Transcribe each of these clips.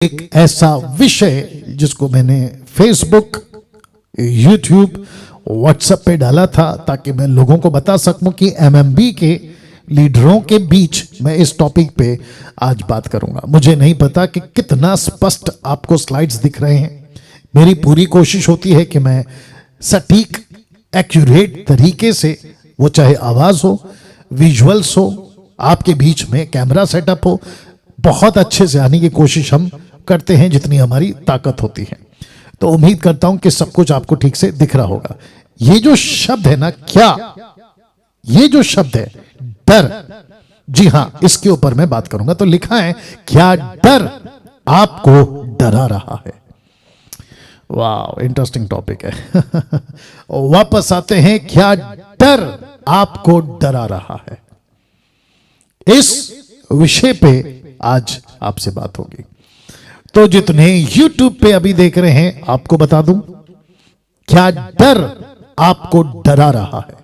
एक ऐसा विषय जिसको मैंने फेसबुक, यूट्यूब, व्हाट्सएप पे डाला था ताकि मैं लोगों को बता सकूं कि एमएमबी के लीडरों के बीच मैं इस टॉपिक पे आज बात करूंगा। मुझे नहीं पता कि कितना स्पष्ट आपको स्लाइड्स दिख रहे हैं। मेरी पूरी कोशिश होती है कि मैं सटीक, एक्यूरेट तरीके से, वो चाहे आवाज हो, विजुअल्स हो, आपके बीच में कैमरा सेटअप हो, बहुत अच्छे से आने की कोशिश हम करते हैं जितनी हमारी ताकत होती है। तो उम्मीद करता हूं कि सब कुछ आपको ठीक से दिख रहा होगा। ये जो शब्द है ना, क्या ये जो शब्द है डर, जी हां, इसके ऊपर मैं बात करूंगा। तो लिखा है, क्या डर आपको डरा रहा है? वाह, इंटरेस्टिंग टॉपिक है। वापस आते हैं, क्या डर आपको डरा रहा है? इस विषय पे आज आपसे बात होगी। तो जितने YouTube पे अभी देख रहे हैं, आपको बता दूं, क्या डर आपको डरा रहा है?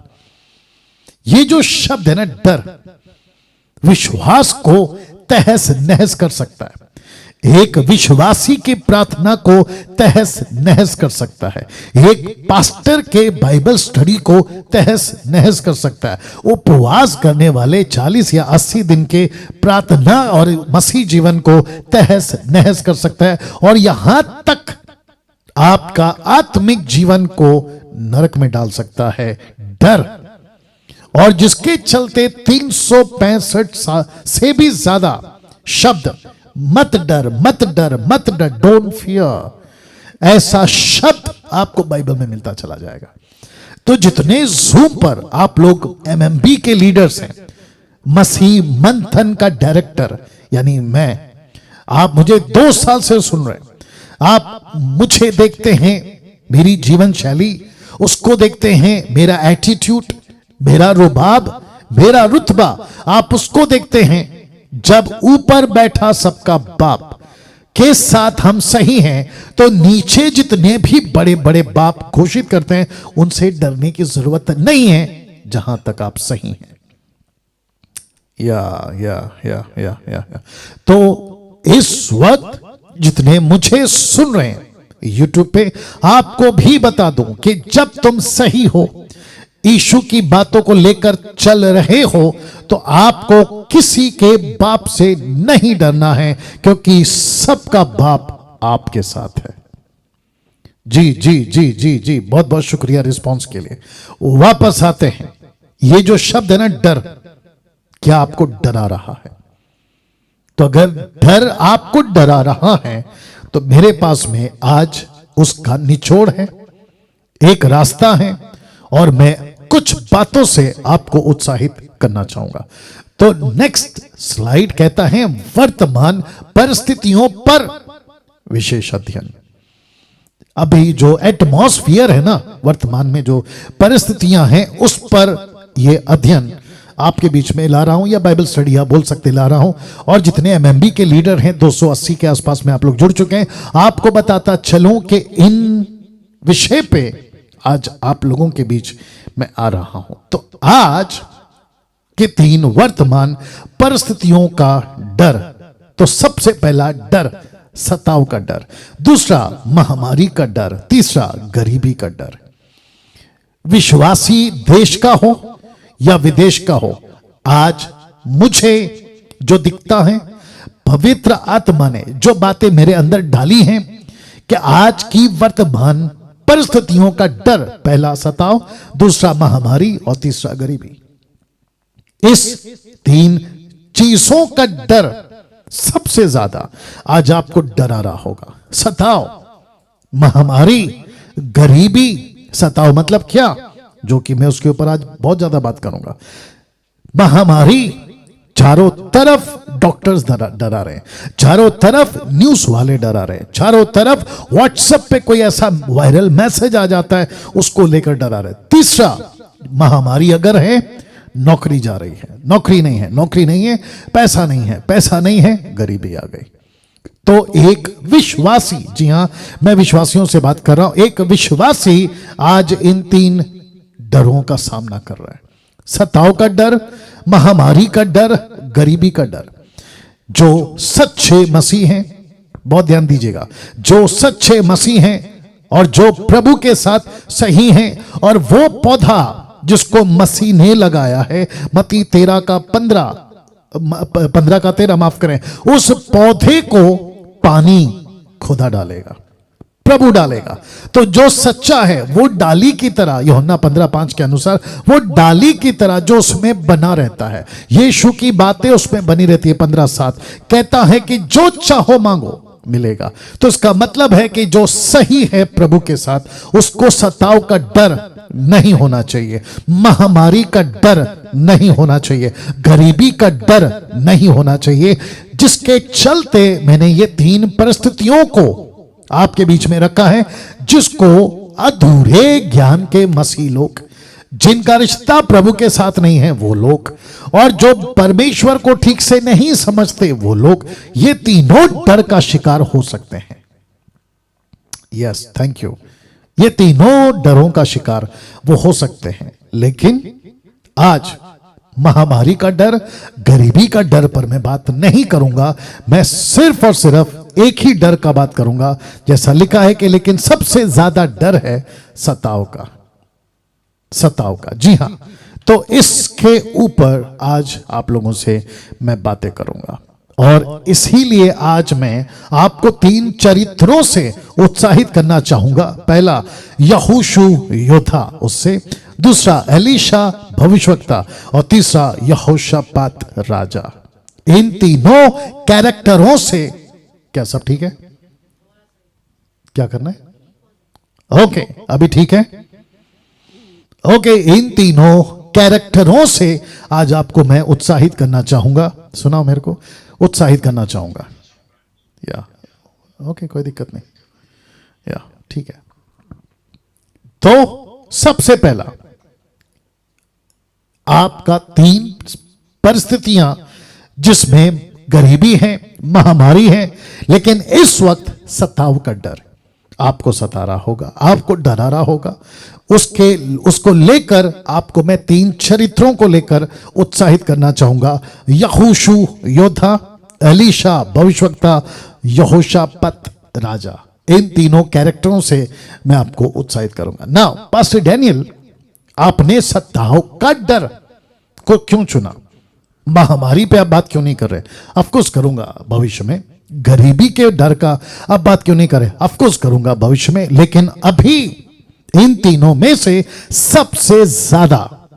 ये जो शब्द है ना, डर, विश्वास को तहस नहस कर सकता है। एक विश्वासी की प्रार्थना को तहस नहस कर सकता है। एक पास्टर के बाइबल स्टडी को तहस नहस कर सकता है। उपवास करने वाले 40 या 80 दिन के प्रार्थना और मसीह जीवन को तहस नहस कर सकता है, और यहां तक आपका आत्मिक जीवन को नरक में डाल सकता है। डर, और जिसके चलते 365 से भी ज्यादा शब्द मत डर, मत डर, मत डर, डोंट फियर, ऐसा शब्द आपको बाइबल में मिलता चला जाएगा। तो जितने जूम पर आप लोग एमएमबी के लीडर्स हैं, मसीह मंथन का डायरेक्टर यानी मैं, आप मुझे 2 साल से सुन रहे हैं, आप मुझे देखते हैं, मेरी जीवन शैली, उसको देखते हैं, मेरा एटीट्यूड, मेरा रुबाब, मेरा रुतबा, आप उसको देखते हैं। जब ऊपर बैठा सबका बाप के साथ हम सही हैं, तो नीचे जितने भी बड़े बड़े बाप घोषित करते हैं, उनसे डरने की जरूरत नहीं है, जहां तक आप सही हैं। या। तो इस वक्त जितने मुझे सुन रहे हैं यूट्यूब पे, आपको भी बता दूं कि जब तुम सही हो, यीशु की बातों को लेकर चल रहे हो, तो आपको किसी के बाप से नहीं डरना है, क्योंकि सबका बाप आपके साथ है। जी जी जी जी जी, बहुत बहुत शुक्रिया रिस्पांस के लिए। वापस आते हैं, ये जो शब्द है ना डर, क्या आपको डरा रहा है? तो अगर डर आपको डरा रहा है, तो मेरे पास में आज उसका निचोड़ है, एक रास्ता है, और मैं कुछ बातों से आपको उत्साहित करना चाहूंगा। तो नेक्स्ट स्लाइड कहता है, वर्तमान परिस्थितियों पर विशेष अध्ययन। अभी जो एटमॉस्फियर है ना, वर्तमान में जो परिस्थितियां हैं, उस पर यह अध्ययन आपके बीच में ला रहा हूं, या बाइबल स्टडी आप बोल सकते ला रहा हूं। और जितने एमएमबी के लीडर हैं, 280 के आसपास में आप लोग जुड़ चुके हैं, आपको बताता चलूं कि इन विषय पे आज आप लोगों के बीच मैं आ रहा हूं। तो आज के 3 वर्तमान परिस्थितियों का डर। तो सबसे पहला डर, सताव का डर। दूसरा, महामारी का डर। तीसरा, गरीबी का डर। विश्वासी देश का हो या विदेश का हो, आज मुझे जो दिखता है, पवित्र आत्मा ने जो बातें मेरे अंदर डाली हैं, कि आज की वर्तमान परिस्थितियों का डर, पहला सताव, दूसरा महामारी, और तीसरा गरीबी। इस 3 चीजों का डर सबसे ज्यादा आज आपको डरा रहा होगा। सताव, महामारी, गरीबी। सताव मतलब क्या, जो कि मैं उसके ऊपर आज बहुत ज्यादा बात करूंगा। महामारी, चारों तरफ डॉक्टर्स डरा रहे हैं, चारों तरफ न्यूज वाले डरा रहे हैं, चारों तरफ व्हाट्सएप पे कोई ऐसा वायरल मैसेज आ जाता है, उसको लेकर डरा रहे हैं। तीसरा, महामारी अगर है, नौकरी जा रही है, नौकरी नहीं है, नौकरी नहीं है, पैसा नहीं है, पैसा नहीं है, गरीबी आ गई। तो एक विश्वासी, जी हां, मैं विश्वासियों से बात कर रहा हूं, एक विश्वासी आज इन 3 डरों का सामना कर रहा है। सताव का डर, महामारी का डर, गरीबी का डर। जो सच्चे मसीह हैं, बहुत ध्यान दीजिएगा, जो सच्चे मसीह हैं और जो प्रभु के साथ सही हैं, और वो पौधा जिसको मसीह ने लगाया है, मत्ती 13:13 माफ करें, उस पौधे को पानी खुदा डालेगा, प्रभु डालेगा। तो जो सच्चा है वो डाली की तरह, यूहन्ना 15:5 के अनुसार वो डाली की तरह जो उसमें बना रहता है, यीशु की बातें उसमें बनी रहती है। 15:7 कहता है कि जो चाहो मांगो मिलेगा। तो इसका मतलब है कि जो सही है प्रभु के साथ, उसको सताव का डर नहीं होना चाहिए, महामारी का डर नहीं होना चाहिए, गरीबी का डर नहीं होना चाहिए, जिसके चलते मैंने ये 3 परिस्थितियों को आपके बीच में रखा है, जिसको अधूरे ज्ञान के मसीह लोग, जिनका रिश्ता प्रभु के साथ नहीं है वो लोग, और जो परमेश्वर को ठीक से नहीं समझते वो लोग, ये तीनों डर का शिकार हो सकते हैं। Yes, thank you. ये तीनों डरों का शिकार वो हो सकते हैं। लेकिन आज महामारी का डर, गरीबी का डर पर मैं बात नहीं करूंगा। मैं सिर्फ और सिर्फ एक ही डर का बात करूंगा, जैसा लिखा है कि लेकिन सबसे ज्यादा डर है सताव का, सताव का। जी हां, तो इसके ऊपर आज आप लोगों से मैं बातें करूंगा, और इसीलिए आज मैं आपको 3 चरित्रों से उत्साहित करना चाहूंगा। पहला यहोशू योद्धा, उससे दूसरा एलीशा भविष्यवक्ता, और तीसरा यहोशापात राजा। इन तीनों कैरेक्टरों से, क्या सब ठीक है? क्या करना है? ओके, अभी ठीक है। ओके, इन तीनों कैरेक्टरों से आज आपको मैं उत्साहित करना चाहूंगा। सुनाओ मेरे को, उत्साहित करना चाहूंगा। या ओके, कोई दिक्कत नहीं, या ठीक है। तो सबसे पहला आपका 3 परिस्थितियां जिसमें गरीबी है, महामारी है, लेकिन इस वक्त सताव का डर आपको सता रहा होगा, आपको डरा रहा होगा। उसको लेकर आपको मैं 3 चरित्रों को लेकर उत्साहित करना चाहूंगा। यहोशू योद्धा, एलीशा भविष्यवक्ता, यहोशापात राजा। इन तीनों कैरेक्टरों से मैं आपको उत्साहित करूंगा। नाउ पास्टर डैनियल, आपने सताव का डर को क्यों चुना? महामारी पे आप बात क्यों नहीं कर रहे? अफकोर्स करूंगा भविष्य में। गरीबी के डर का अब बात क्यों नहीं करे? अफकोर्स करूंगा भविष्य में। लेकिन अभी इन तीनों में से सबसे ज्यादा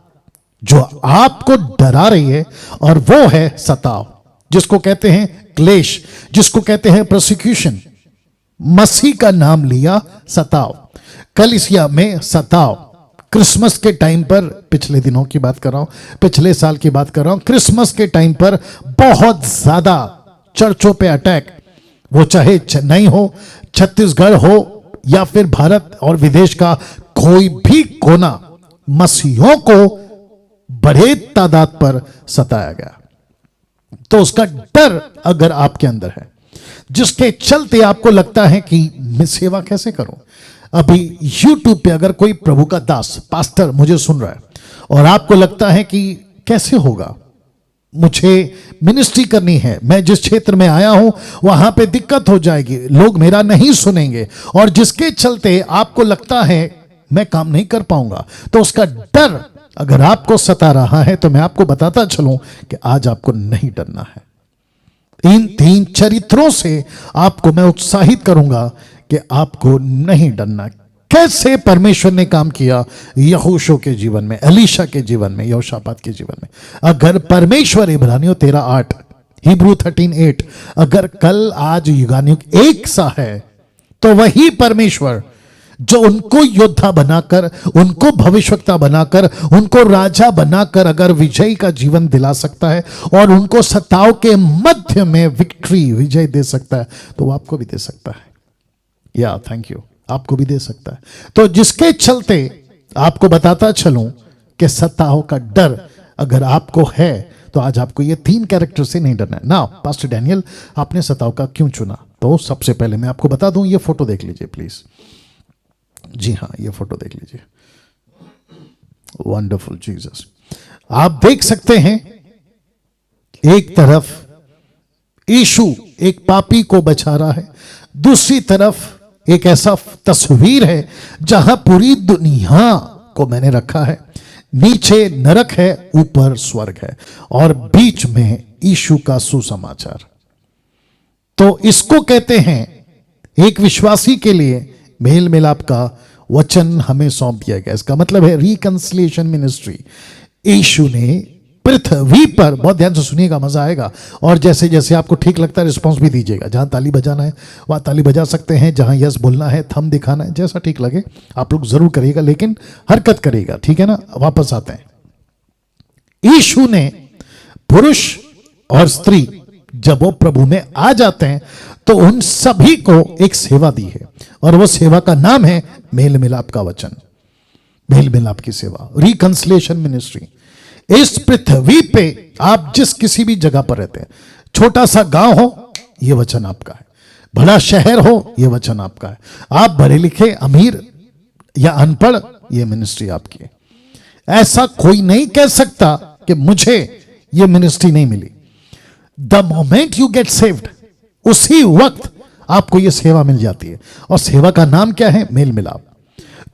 जो आपको डरा रही है, और वो है सताव, जिसको कहते हैं क्लेश, जिसको कहते हैं प्रोसिक्यूशन। मसीह का नाम लिया सताव, कलीसिया में सताव। क्रिसमस के टाइम पर, पिछले दिनों की बात कर रहा हूं, पिछले साल की बात कर रहा हूं, क्रिसमस के टाइम पर बहुत ज्यादा चर्चों पे अटैक, वो चाहे चेन्नई हो, छत्तीसगढ़ हो, या फिर भारत और विदेश का कोई भी कोना, मसीहों को बड़े तादाद पर सताया गया। तो उसका डर अगर आपके अंदर है, जिसके चलते आपको लगता है कि मैं सेवा कैसे करूं। अभी YouTube पे अगर कोई प्रभु का दास, पास्टर मुझे सुन रहा है, और आपको लगता है कि कैसे होगा, मुझे मिनिस्ट्री करनी है, मैं जिस क्षेत्र में आया हूं वहां पे दिक्कत हो जाएगी, लोग मेरा नहीं सुनेंगे, और जिसके चलते आपको लगता है मैं काम नहीं कर पाऊंगा, तो उसका डर अगर आपको सता रहा है, तो मैं आपको बताता चलूं कि आज आपको नहीं डरना है। इन 3 चरित्रों से आपको मैं उत्साहित करूंगा कि आपको नहीं डरना। कैसे परमेश्वर ने काम किया यहोशू के जीवन में, एलीशा के जीवन में, यहोशापात के जीवन में। अगर परमेश्वर, इब्रानियों 13:8, हिब्रू 13:8, अगर कल आज युगानुयुग एक सा है, तो वही परमेश्वर जो उनको योद्धा बनाकर, उनको भविष्यवक्ता बनाकर, उनको राजा बनाकर अगर विजय का जीवन दिला सकता है, और उनको सताव के मध्य में विक्ट्री, विजय दे सकता है, तो वो आपको भी दे सकता है। या थैंक यू, आपको भी दे सकता है। तो जिसके चलते आपको बताता चलूं कि सताव का डर अगर आपको है, तो आज आपको ये 3 कैरेक्टर से नहीं डरना है। ना पास्टर डैनियल, आपने सताव का क्यों चुना? तो सबसे पहले मैं आपको बता दूं, ये फोटो देख लीजिए प्लीज। जी हाँ, ये फोटो देख लीजिए। Wonderful Jesus. आप देख सकते हैं, एक तरफ यीशु एक पापी को बचा रहा है, दूसरी तरफ एक ऐसा तस्वीर है जहां पूरी दुनिया को मैंने रखा है। नीचे नरक है, ऊपर स्वर्ग है, और बीच में यीशु का सुसमाचार। तो इसको कहते हैं, एक विश्वासी के लिए मेल मिलाप का वचन हमें सौंप दिया गया। इसका मतलब है रिकंसिलिएशन मिनिस्ट्री। यीशु ने पृथ्वी पर, बहुत ध्यान से सुनिएगा, मजा आएगा, और जैसे जैसे आपको ठीक लगता है रिस्पॉन्स भी दीजिएगा। जहां ताली बजाना है वहां ताली बजा सकते हैं, जहां यस बोलना है, थंब दिखाना है, जैसा ठीक लगे आप लोग जरूर करिएगा, लेकिन हरकत करिएगा, ठीक है ना। वापस आते हैं, यीशु ने पुरुष और स्त्री जब वो प्रभु में आ जाते हैं तो उन सभी को एक सेवा दी है, और वो सेवा का नाम है मेल मिलाप का वचन, मेल मिलाप की सेवा, रिकंसिलिएशन मिनिस्ट्री। इस पृथ्वी पे आप जिस किसी भी जगह पर रहते हैं, छोटा सा गांव हो, यह वचन आपका है, बड़ा शहर हो, यह वचन आपका है, आप बड़े लिखे, अमीर या अनपढ़, यह मिनिस्ट्री आपकी है। ऐसा कोई नहीं कह सकता कि मुझे यह मिनिस्ट्री नहीं मिली। The moment you get saved, उसी वक्त आपको यह सेवा मिल जाती है, और सेवा का नाम क्या है? मेल मिलाप।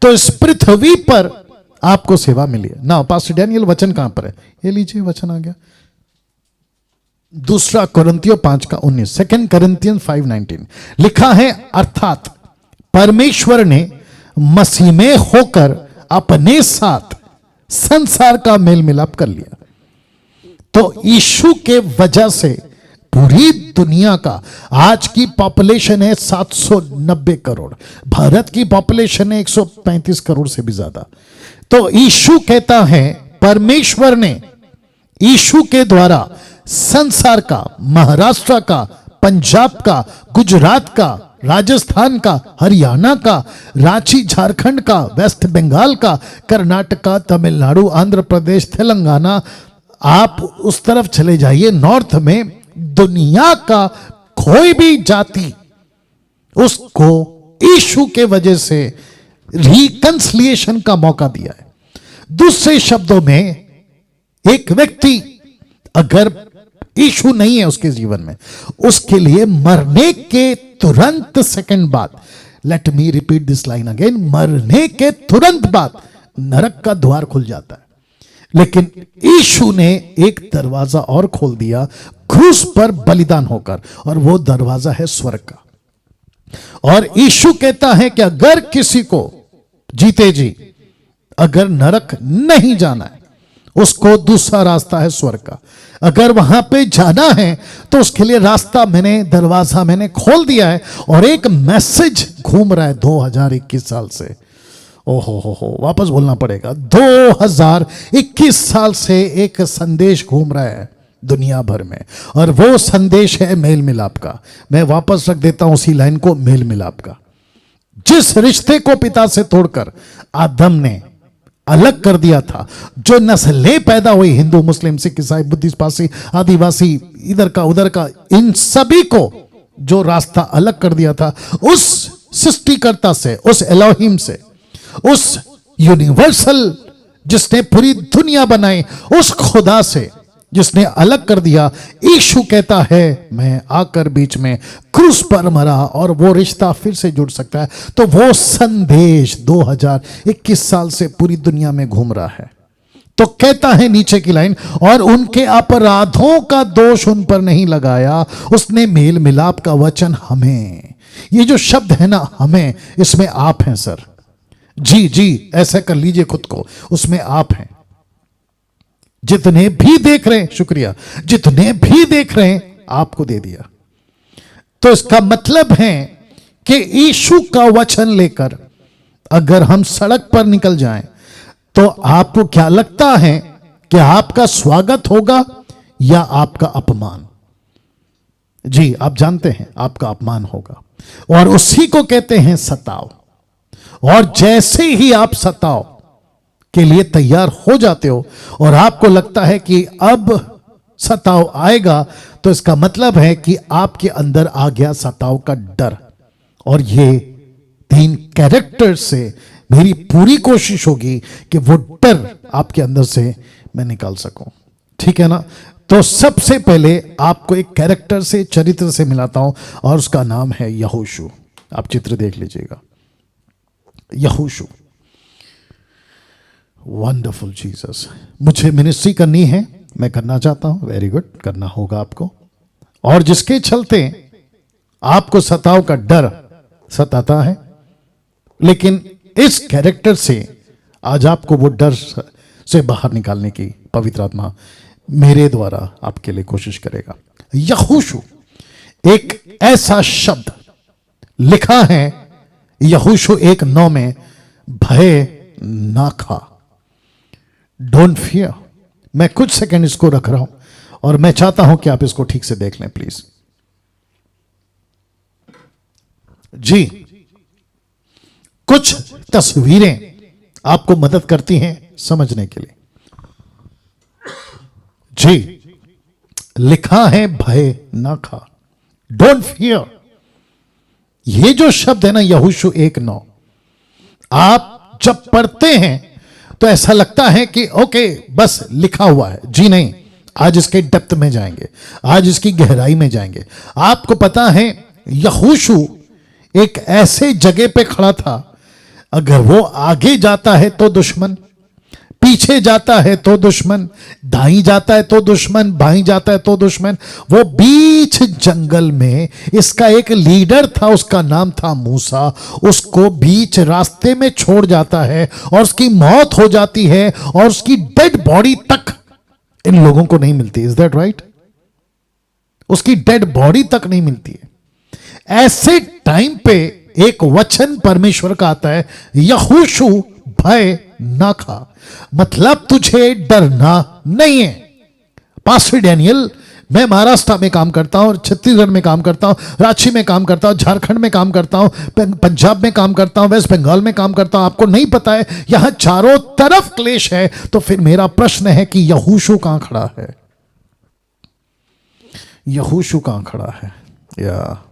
तो इस पृथ्वी पर आपको सेवा मिली है ना। पास्टर डैनियल, वचन कहां पर है? ये लीजिए, वचन आ गया, 2 कोरिन्थियों 5:19, 2 कोरिन्थियंस 5:19 लिखा है, अर्थात परमेश्वर ने मसीह में होकर अपने साथ संसार का मेल मिलाप कर लिया। तो यीशु के वजह से पूरी दुनिया का, आज की पॉपुलेशन है 790 करोड़, भारत की पॉपुलेशन है 135 करोड़ से भी ज्यादा। तो यीशु कहता है, परमेश्वर ने यीशु के द्वारा संसार का, महाराष्ट्र का, पंजाब का, गुजरात का, राजस्थान का, हरियाणा का, रांची झारखंड का, वेस्ट बंगाल का, कर्नाटका, तमिलनाडु, आंध्र प्रदेश, तेलंगाना, आप उस तरफ चले जाइए नॉर्थ में, दुनिया का कोई भी जाति, उसको यीशु के वजह से रिकंसिलिएशन का मौका दिया है। दूसरे शब्दों में, एक व्यक्ति अगर यीशु नहीं है उसके जीवन में, उसके लिए मरने के तुरंत सेकंड बाद, let me repeat this line again, मरने के तुरंत बाद नरक का द्वार खुल जाता है। लेकिन यीशु ने एक दरवाजा और खोल दिया क्रूस पर बलिदान होकर, और वो दरवाजा है स्वर्ग का। और यीशु कहता है कि अगर किसी को जीते जी अगर नरक नहीं जाना है, उसको दूसरा रास्ता है स्वर्ग का। अगर वहां पे जाना है तो उसके लिए रास्ता मैंने, दरवाजा मैंने खोल दिया है। और एक मैसेज घूम रहा है 2021 साल से, ओहो, वापस बोलना पड़ेगा, 2021 साल से एक संदेश घूम रहा है दुनिया भर में, और वो संदेश है मेल मिलाप का। मैं वापस रख देता हूं उसी लाइन को, मेल मिलाप का। जिस रिश्ते को पिता से तोड़कर आदम ने अलग कर दिया था, जो नस्लें पैदा हुई, हिंदू, मुस्लिम, सिख, ईसाई, बुद्धिस्ट, पारसी, आदिवासी, इधर का उधर का, इन सभी को जो रास्ता अलग कर दिया था, उस सृष्टिकर्ता से, उस एलोहिम से, उस यूनिवर्सल जिसने पूरी दुनिया बनाई, उस खुदा से जिसने अलग कर दिया, यीशु कहता है, मैं आकर बीच में क्रूस पर मरा और वो रिश्ता फिर से जुड़ सकता है। तो वो संदेश 2021 साल से पूरी दुनिया में घूम रहा है। तो कहता है नीचे की लाइन, और उनके अपराधों का दोष उन पर नहीं लगाया, उसने मेल मिलाप का वचन हमें, ये जो शब्द है ना, हमें, इसमें आप हैं सर, जी ऐसा कर लीजिए खुद को, उसमें आप हैं। जितने भी देख रहे हैं, शुक्रिया, जितने भी देख रहे हैं, आपको दे दिया। तो इसका मतलब है कि यीशु का वचन लेकर अगर हम सड़क पर निकल जाएं, तो आपको क्या लगता है कि आपका स्वागत होगा या आपका अपमान? जी, आप जानते हैं आपका अपमान होगा, और उसी को कहते हैं सताव। और जैसे ही आप सताव के लिए तैयार हो जाते हो और आपको लगता है कि अब सताव आएगा, तो इसका मतलब है कि आपके अंदर आ गया सताव का डर। और ये 3 कैरेक्टर से मेरी पूरी कोशिश होगी कि वो डर आपके अंदर से मैं निकाल सकूं, ठीक है ना। तो सबसे पहले आपको एक कैरेक्टर से, चरित्र से मिलाता हूं और उसका नाम है यहोशू। आप चित्र देख लीजिएगा, यहोशू। Wonderful Jesus. मुझे मिनिस्ट्री करनी है, मैं करना चाहता हूं, वेरी गुड, करना होगा आपको। और जिसके चलते आपको सताव का डर सताता है, लेकिन इस कैरेक्टर से आज आपको वो डर से बाहर निकालने की पवित्र आत्मा मेरे द्वारा आपके लिए कोशिश करेगा। यहोशू एक ऐसा शब्द लिखा है यहोशू 1:9 में, भय ना खा, डोंट फियर। मैं कुछ सेकंड इसको रख रहा हूं और मैं चाहता हूं कि आप इसको ठीक से देख लें प्लीज। जी, कुछ तस्वीरें आपको मदद करती हैं समझने के लिए। जी, लिखा है भय ना खा, डोंट फियर। ये जो शब्द है ना यहोशू 1:9, आप जब पढ़ते हैं तो ऐसा लगता है कि ओके बस लिखा हुआ है। जी नहीं, आज इसके डेप्थ में जाएंगे, आज इसकी गहराई में जाएंगे। आपको पता है यहोशू एक ऐसे जगह पे खड़ा था, अगर वो आगे जाता है तो दुश्मन, पीछे जाता है तो दुश्मन, दाई जाता है तो दुश्मन, बाई जाता है तो दुश्मन। वो बीच जंगल में इसका एक लीडर था, उसका नाम था मूसा। उसको बीच रास्ते में छोड़ जाता है और उसकी मौत हो जाती है और उसकी डेड बॉडी तक इन लोगों को नहीं मिलती। Is that right? उसकी डेड बॉडी तक नहीं मिलती है। ऐसे टाइम पे एक वचन परमेश्वर का आता है, यहोशू भय ना खा, मतलब तुझे डरना नहीं है। पास्टर डैनियल, मैं महाराष्ट्र में काम करता हूं, छत्तीसगढ़ में काम करता हूं, रांची में काम करता हूं, झारखंड में काम करता हूं, पंजाब में काम करता हूं, वेस्ट बंगाल में काम करता हूं। आपको नहीं पता है यहां चारों तरफ क्लेश है। तो फिर मेरा प्रश्न है कि यहोशू कहां खड़ा है? यहोशू कहां खड़ा है? या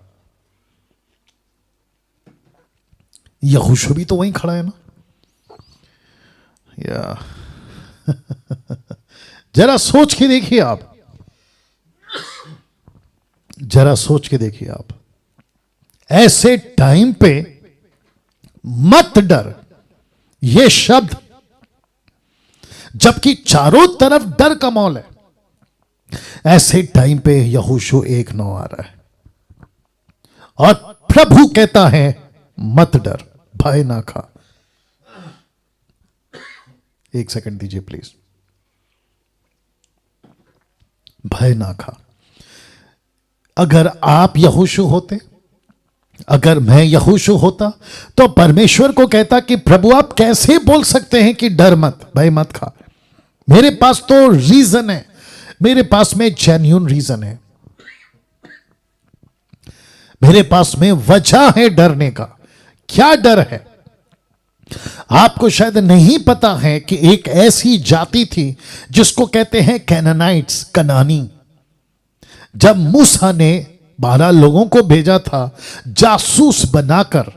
यहोशू भी तो वहीं खड़ा है ना? या जरा सोच के देखिए आप, जरा सोच के देखिए आप। ऐसे टाइम पे मत डर, ये शब्द, जबकि चारों तरफ डर का माहौल है, ऐसे टाइम पे यहोशू 1:9 आ रहा है और प्रभु कहता है मत डर, भय ना खा। एक सेकंड दीजिए प्लीज। भय ना खा। अगर आप यहोशू होते, अगर मैं यहोशू होता, तो परमेश्वर को कहता कि प्रभु आप कैसे बोल सकते हैं कि डर मत, भय मत खा। मेरे पास तो रीजन है, मेरे पास में जेन्युइन रीजन है, मेरे पास में वजह है डरने का। क्या डर है? आपको शायद नहीं पता है कि एक ऐसी जाति थी जिसको कहते हैं कैनानाइट्स, कनानी। जब मूसा ने 12 लोगों को भेजा था जासूस बनाकर,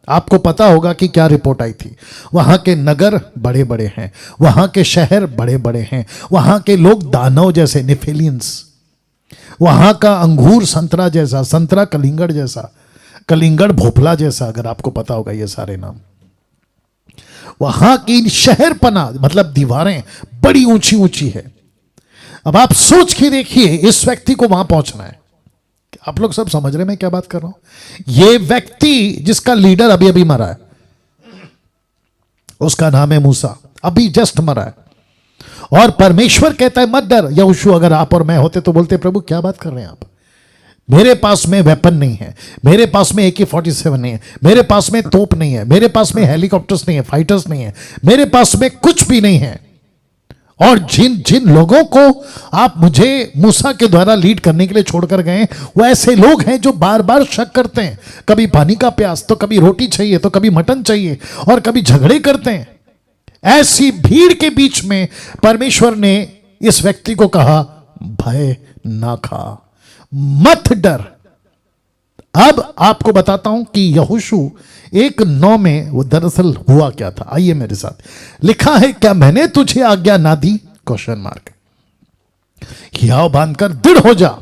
आपको पता होगा कि क्या रिपोर्ट आई थी। वहां के नगर बड़े बड़े हैं, वहां के शहर बड़े बड़े हैं, वहां के लोग दानव जैसे, निफिलियंस, वहां का अंगूर संतरा जैसा, संतरा कलिंगड़ जैसा, कलिंगड़ भोपला जैसा, अगर आपको पता होगा ये सारे नाम। वहां की शहर पना मतलब दीवारें बड़ी ऊंची ऊंची है। अब आप सोच के देखिए, इस व्यक्ति को वहां पहुंचना है। आप लोग सब समझ रहे हैं मैं क्या बात कर रहा हूं? ये व्यक्ति जिसका लीडर अभी अभी मरा है, उसका नाम है मूसा, अभी जस्ट मरा है। और परमेश्वर कहता है मत डर। यहोशू अगर आप और मैं होते तो बोलते प्रभु क्या बात कर रहे हैं आप, मेरे पास में वेपन नहीं है, मेरे पास में AK-47 नहीं है, मेरे पास में तोप नहीं है, मेरे पास में हेलीकॉप्टर्स नहीं है, फाइटर्स नहीं है, मेरे पास में कुछ भी नहीं है। और जिन जिन लोगों को आप मुझे मूसा के द्वारा लीड करने के लिए छोड़कर गए, वो ऐसे लोग हैं जो बार बार शक करते हैं। कभी पानी का प्यास, तो कभी रोटी चाहिए, तो कभी मटन चाहिए, और कभी झगड़े करते हैं। ऐसी भीड़ के बीच में परमेश्वर ने इस व्यक्ति को कहा भय ना खा, मत डर। अब आपको बताता हूं कि यहोशू 1:9 में वो दरअसल हुआ क्या था। आइए मेरे साथ। लिखा है क्या मैंने तुझे आज्ञा ना दी? Question mark. हियाव बांधकर दृढ़ हो जा,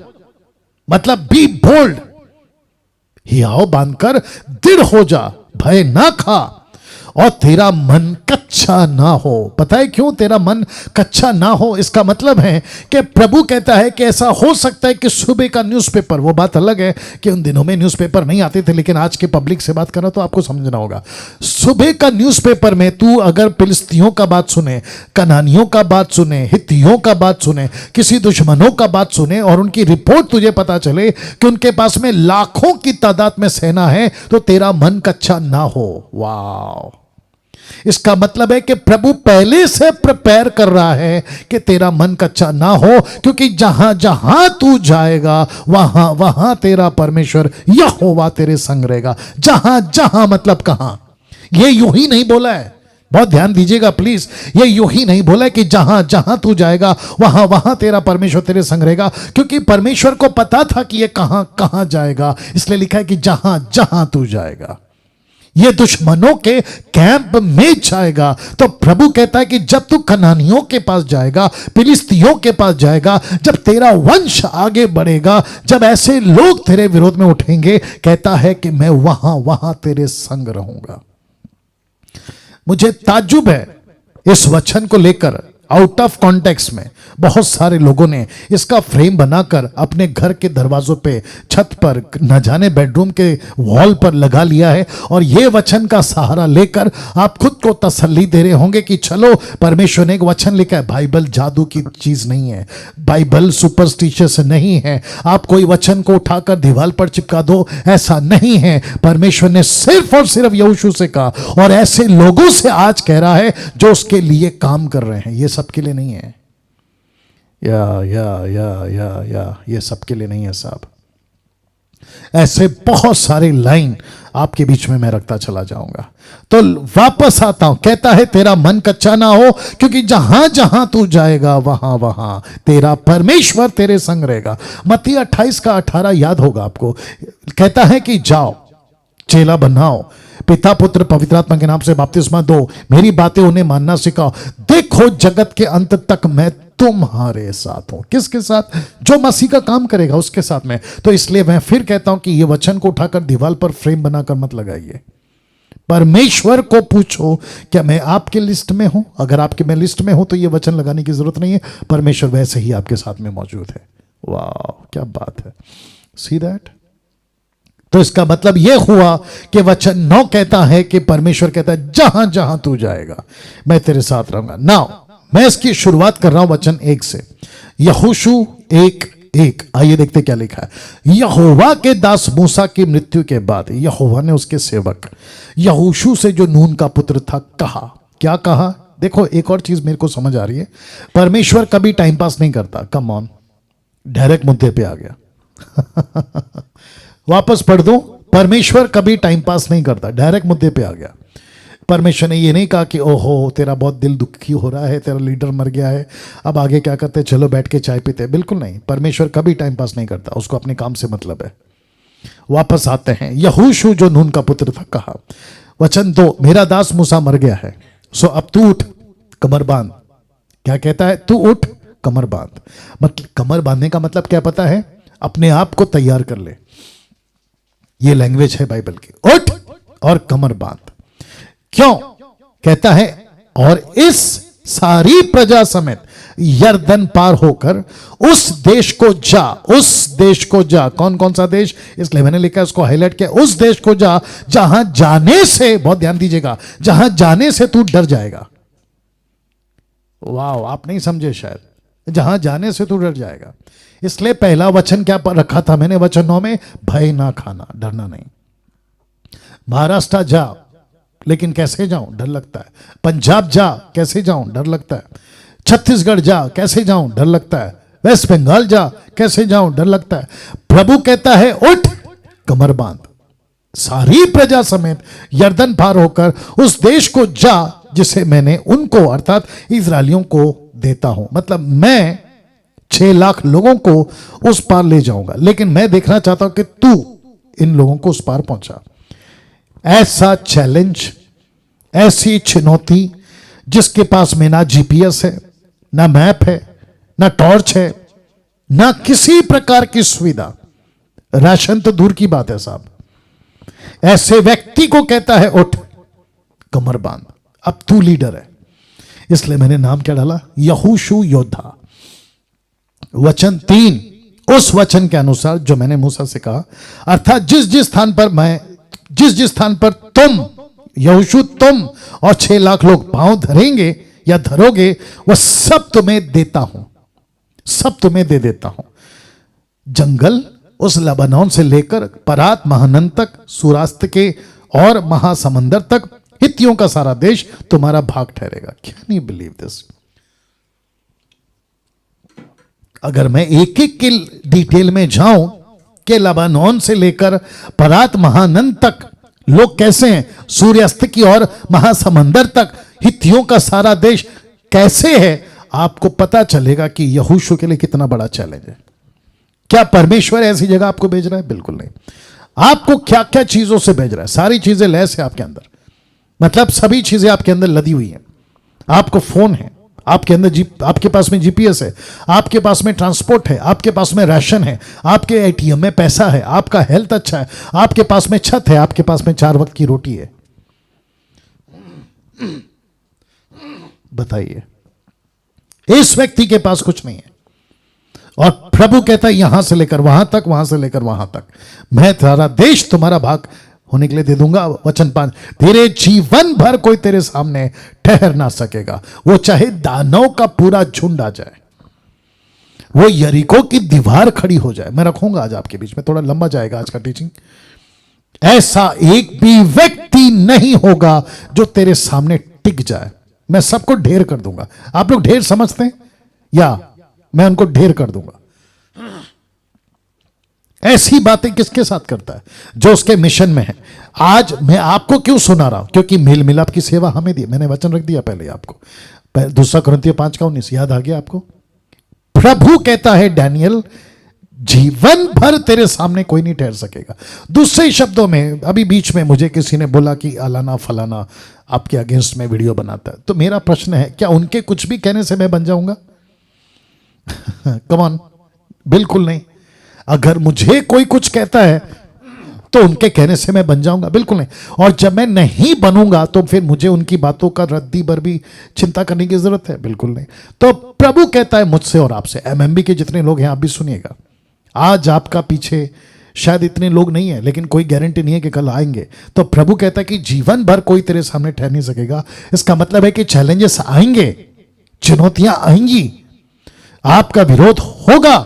मतलब बी बोल्ड। हियाव बांधकर दृढ़ हो जा, भय ना खा और तेरा मन कच्चा ना हो। पता है क्यों तेरा मन कच्चा ना हो? इसका मतलब है कि प्रभु कहता है कि ऐसा हो सकता है कि सुबह का न्यूज़पेपर, वो बात अलग है कि उन दिनों में न्यूज़पेपर नहीं आते थे, लेकिन आज के पब्लिक से बात कर रहा तो आपको समझना होगा। सुबह का न्यूज़पेपर में तू अगर फिलिस्तीयों का बात सुने, कनानियों का बात सुने, हित्तियों का बात सुने, किसी दुश्मनों का बात सुने और उनकी रिपोर्ट तुझे पता चले कि उनके पास में लाखों की तादाद में सेना है, तो तेरा मन कच्चा ना हो। वाह! इसका मतलब है कि प्रभु पहले से प्रिपेयर कर रहा है कि तेरा मन कच्चा ना हो, क्योंकि जहां जहां तू जाएगा वहां वहां तेरा परमेश्वर यहोवा तेरे संग रहेगा। जहां जहां मतलब कहां? ये यूं ही नहीं बोला है, बहुत ध्यान दीजिएगा प्लीज। ये यूं ही नहीं बोला है कि जहां जहां तू जाएगा वहां वहां तेरा परमेश्वर तेरे संग रहेगा, क्योंकि परमेश्वर को पता था कि ये कहां कहां जाएगा, इसलिए लिखा है कि जहां जहां तू जाएगा। ये दुश्मनों के कैंप में जाएगा। तो प्रभु कहता है कि जब तू कनानियों के पास जाएगा, फिलिस्तियों के पास जाएगा, जब तेरा वंश आगे बढ़ेगा, जब ऐसे लोग तेरे विरोध में उठेंगे, कहता है कि मैं वहां वहां तेरे संग रहूंगा। मुझे ताज्जुब है इस वचन को लेकर, आउट ऑफ कॉन्टेक्स्ट में बहुत सारे लोगों ने इसका फ्रेम बनाकर अपने घर के दरवाजों पे, छत पर, न जाने बेडरूम के वॉल पर लगा लिया है, और ये वचन का सहारा लेकर आप खुद को तसल्ली दे रहे होंगे कि चलो परमेश्वर ने एक वचन लिखा है। बाइबल जादू की चीज नहीं है, बाइबल सुपरस्टिशियस नहीं है, आप कोई वचन को उठाकर दीवार पर चिपका दो, ऐसा नहीं है। परमेश्वर ने सिर्फ और सिर्फ यहोशू से कहा, और ऐसे लोगों से आज कह रहा है जो उसके लिए काम कर रहे हैं। ये सबके लिए नहीं है, या ये सबके लिए नहीं है साहब। ऐसे बहुत सारे लाइन आपके बीच में मैं रखता चला जाऊंगा। तो वापस आता हूं, कहता है तेरा मन कच्चा ना हो, क्योंकि जहां जहां तू जाएगा वहां वहां तेरा परमेश्वर तेरे संग रहेगा। मत्ती 28 का 18 याद होगा आपको। कहता है कि जाओ, चेला बनाओ, पिता पुत्र पवित्र आत्मा के नाम से बपतिस्मा दो, मेरी बातें उन्हें मानना सिखाओ, देखो जगत के अंत तक मैं तुम्हारे साथ हूं। किसके साथ? जो मसीह का काम करेगा उसके साथ में। तो इसलिए मैं फिर कहता हूं कि ये वचन को उठाकर दीवार पर फ्रेम बनाकर मत लगाइए। परमेश्वर को पूछो, क्या मैं आपके लिस्ट में हूं? अगर आपके मैं लिस्ट में हूं तो ये वचन लगाने की जरूरत नहीं है, परमेश्वर वैसे ही आपके साथ में मौजूद है। वाह, क्या बात है! See that? तो इसका मतलब यह हुआ कि वचन 9 कहता है कि परमेश्वर कहता है जहां जहां तू जाएगा मैं तेरे साथ रहूंगा। नाउ मैं इसकी शुरुआत कर रहा हूं वचन 1 से, यहोशू 1:1। आइए देखते क्या लिखा है। यहोवा के दास मूसा की मृत्यु के बाद यहोवा ने उसके सेवक यहोशू से, जो नून का पुत्र था, कहा। क्या कहा? देखो, एक और चीज मेरे को समझ आ रही है, परमेश्वर कभी टाइम पास नहीं करता। कम ऑन, डायरेक्ट मुद्दे पे आ गया। वापस पढ़ दो, परमेश्वर कभी टाइम पास नहीं करता, डायरेक्ट मुद्दे पे आ गया। परमेश्वर ने ये नहीं कहा कि ओहो तेरा बहुत दिल दुखी हो रहा है, तेरा लीडर मर गया है, अब आगे क्या करते, चलो बैठ के चाय पीते। बिल्कुल नहीं, परमेश्वर कभी टाइम पास नहीं करता, उसको अपने काम से मतलब है। वापस आते हैं, यहोशू जो नून का पुत्र था, कहा। वचन 2, मेरा दास मूसा मर गया है, सो अब तू उठ, कमर बांध। क्या कहता है? तू उठ, कमर बांध। मतलब कमर बांधने का मतलब क्या पता है? अपने आप को तैयार कर ले। ये लैंग्वेज है बाइबल की, उठ और कमर बांध। क्यों? कहता है और इस सारी प्रजा समेत यरदन पार होकर उस देश को जा। उस देश को जा, कौन कौन सा देश? इसलिए मैंने लिखा, उसको हाईलाइट किया, उस देश को जा जहां जाने से, बहुत ध्यान दीजिएगा, जहां जाने से तू डर जाएगा। वाह, आप नहीं समझे शायद, जहां जाने से तू डर जाएगा। इसलिए पहला वचन क्या रखा था मैंने वचन 9 में? भय ना खाना, डरना नहीं। महाराष्ट्र जा, लेकिन कैसे जाऊं? डर लगता है। पंजाब जा, कैसे जाऊं? डर लगता है। छत्तीसगढ़ जा, कैसे जाऊं? डर लगता है। वेस्ट बंगाल जा, कैसे जाऊं? डर लगता है। प्रभु कहता है उठ, कमर बांध, सारी प्रजा समेत यरदन पार होकर उस देश को जा जिसे मैंने उनको, अर्थात इजरायलियों को देता हूं। मतलब मैं 6 लाख लोगों को उस पार ले जाऊंगा, लेकिन मैं देखना चाहता हूं कि तू इन लोगों को उस पार पहुंचा। ऐसा चैलेंज, ऐसी चुनौती, जिसके पास में ना जीपीएस है, ना मैप है, ना टॉर्च है, ना किसी प्रकार की सुविधा, राशन तो दूर की बात है साहब। ऐसे व्यक्ति को कहता है उठ, कमर बांध, अब तू लीडर है। इसलिए मैंने नाम क्या डाला, यहोशू योद्धा। वचन 3, उस वचन के अनुसार जो मैंने मूसा से कहा, अर्थात जिस जिस स्थान पर तुम यहोशू, तुम और 6 लाख लोग पांव धरेंगे या धरोगे, वह सब तुम्हें देता हूं, सब तुम्हें दे देता हूं। जंगल उस लबानोन से लेकर परात महानद तक, सूर्यास्त के और महासमंदर तक, हित्तियों का सारा देश तुम्हारा भाग ठहरेगा। Can you believe this? अगर मैं एक एक के डिटेल में जाऊं कि लबानोन से लेकर परात महानद तक लोग कैसे हैं, सूर्यास्त की और महासमंदर तक, हित्तियों का सारा देश कैसे है, आपको पता चलेगा कि यहोशू के लिए कितना बड़ा चैलेंज है। क्या परमेश्वर ऐसी जगह आपको भेज रहा है? बिल्कुल नहीं। आपको क्या क्या चीजों से भेज रहा है? सारी चीजें लैस है आपके अंदर, मतलब सभी चीजें आपके अंदर लदी हुई हैं। आपको फोन है, आपके अंदर आपके पास में जीपीएस है, आपके पास में ट्रांसपोर्ट है, आपके पास में राशन है, आपके एटीएम में पैसा है, आपका हेल्थ अच्छा है, आपके पास में छत है, आपके पास में 4 वक्त की रोटी है। बताइए, इस व्यक्ति के पास कुछ नहीं है, और प्रभु कहता है यहां से लेकर वहां तक, वहां से लेकर वहां तक मैं सारा देश तुम्हारा भाग होने के लिए दे दूंगा। वचन 5, तेरे जीवन भर कोई तेरे सामने ठहर ना सकेगा, वो चाहे दानव का पूरा झुंड आ जाए, वो यरीको की दीवार खड़ी हो जाए। मैं रखूंगा आज आपके बीच में, थोड़ा लंबा जाएगा आज का टीचिंग। ऐसा एक भी व्यक्ति नहीं होगा जो तेरे सामने टिक जाए। मैं सबको ढेर कर दूंगा। आप लोग ढेर समझते हैं, या मैं उनको ढेर कर दूंगा। ऐसी बातें किसके साथ करता है? जो उसके मिशन में है। आज मैं आपको क्यों सुना रहा हूं? क्योंकि मेल मिलाप की सेवा हमें दी। मैंने वचन रख दिया पहले आपको, 2 कुरिन्थियों 5:19 याद आ गया आपको? प्रभु कहता है डैनियल, जीवन भर तेरे सामने कोई नहीं ठहर सकेगा। दूसरे शब्दों में, अभी बीच में मुझे किसी ने बोला कि अलाना फलाना आपके अगेंस्ट में वीडियो बनाता है, तो मेरा प्रश्न है, क्या उनके कुछ भी कहने से मैं बन जाऊंगा? कम ऑन, बिल्कुल नहीं। अगर मुझे कोई कुछ कहता है तो उनके कहने से मैं बन जाऊंगा? बिल्कुल नहीं। और जब मैं नहीं बनूंगा तो फिर मुझे उनकी बातों का रद्दी भर भी चिंता करने की जरूरत है? बिल्कुल नहीं। तो प्रभु कहता है मुझसे और आपसे, एमएमबी के जितने लोग हैं आप भी सुनिएगा। आज आपका पीछे शायद इतने लोग नहीं है, लेकिन कोई गारंटी नहीं है कि कल आएंगे। तो प्रभु कहता है कि जीवन भर कोई तेरे सामने ठहर नहीं सकेगा। इसका मतलब है कि चैलेंजेस आएंगे, चुनौतियां आएंगी, आपका विरोध होगा,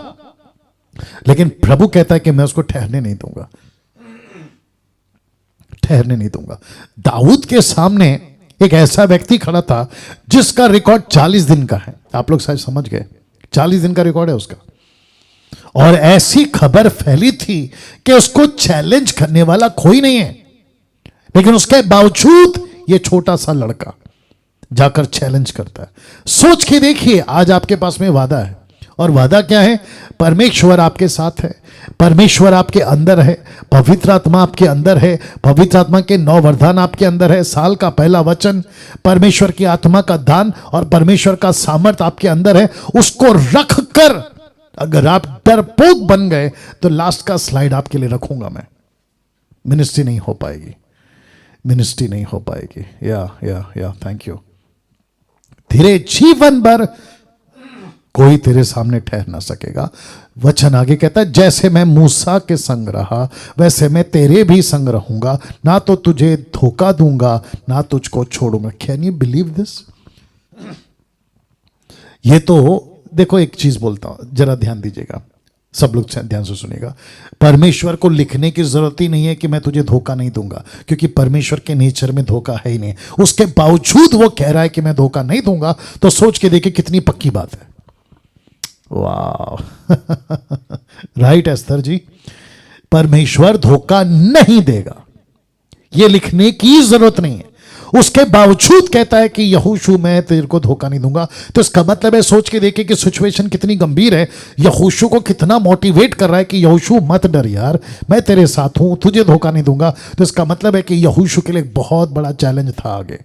लेकिन प्रभु कहता है कि मैं उसको ठहरने नहीं दूंगा, ठहरने नहीं दूंगा। दाऊद के सामने एक ऐसा व्यक्ति खड़ा था जिसका रिकॉर्ड 40 दिन का है। आप लोग शायद समझ गए, 40 दिन का रिकॉर्ड है उसका। और ऐसी खबर फैली थी कि उसको चैलेंज करने वाला कोई नहीं है, लेकिन उसके बावजूद ये छोटा सा लड़का जाकर चैलेंज करता है। सोच के देखिए, आज आपके पास में वादा है, और वादा क्या है? परमेश्वर आपके साथ है, परमेश्वर आपके अंदर है, पवित्र आत्मा आपके अंदर है, पवित्र आत्मा के 9 वरदान आपके अंदर है, साल का पहला वचन, परमेश्वर की आत्मा का दान और परमेश्वर का सामर्थ आपके अंदर है। उसको रख कर अगर आप डरपोक बन गए तो लास्ट का स्लाइड आपके लिए रखूंगा मैं, मिनिस्ट्री नहीं हो पाएगी, मिनिस्ट्री नहीं हो पाएगी। या थैंक यू। तेरे जीवन भर कोई तेरे सामने ठहर ना सकेगा। वचन आगे कहता है, जैसे मैं मूसा के संग रहा वैसे मैं तेरे भी संग रहूंगा, ना तो तुझे धोखा दूंगा ना तुझको छोड़ूंगा। Can you believe this? ये तो देखो, एक चीज बोलता हूं, जरा ध्यान दीजिएगा, सब लोग ध्यान से सुनिएगा। परमेश्वर को लिखने की जरूरत ही नहीं है कि मैं तुझे धोखा नहीं दूंगा, क्योंकि परमेश्वर के नेचर में धोखा है ही नहीं। उसके बावजूद वो कह रहा है कि मैं धोखा नहीं दूंगा, तो सोच के देखिए कितनी पक्की बात है। वाह राइट एस्तर जी, परमेश्वर धोखा नहीं देगा, ये लिखने की जरूरत नहीं है। उसके बावजूद कहता है कि यहोशू मैं तेरे को धोखा नहीं दूंगा। तो इसका मतलब है, सोच के देखिए कि सिचुएशन कितनी गंभीर है। यहोशू को कितना मोटिवेट कर रहा है कि यहोशू मत डर यार, मैं तेरे साथ हूं, तुझे धोखा नहीं दूंगा। तो इसका मतलब है कि यहोशू के लिए बहुत बड़ा चैलेंज था आगे।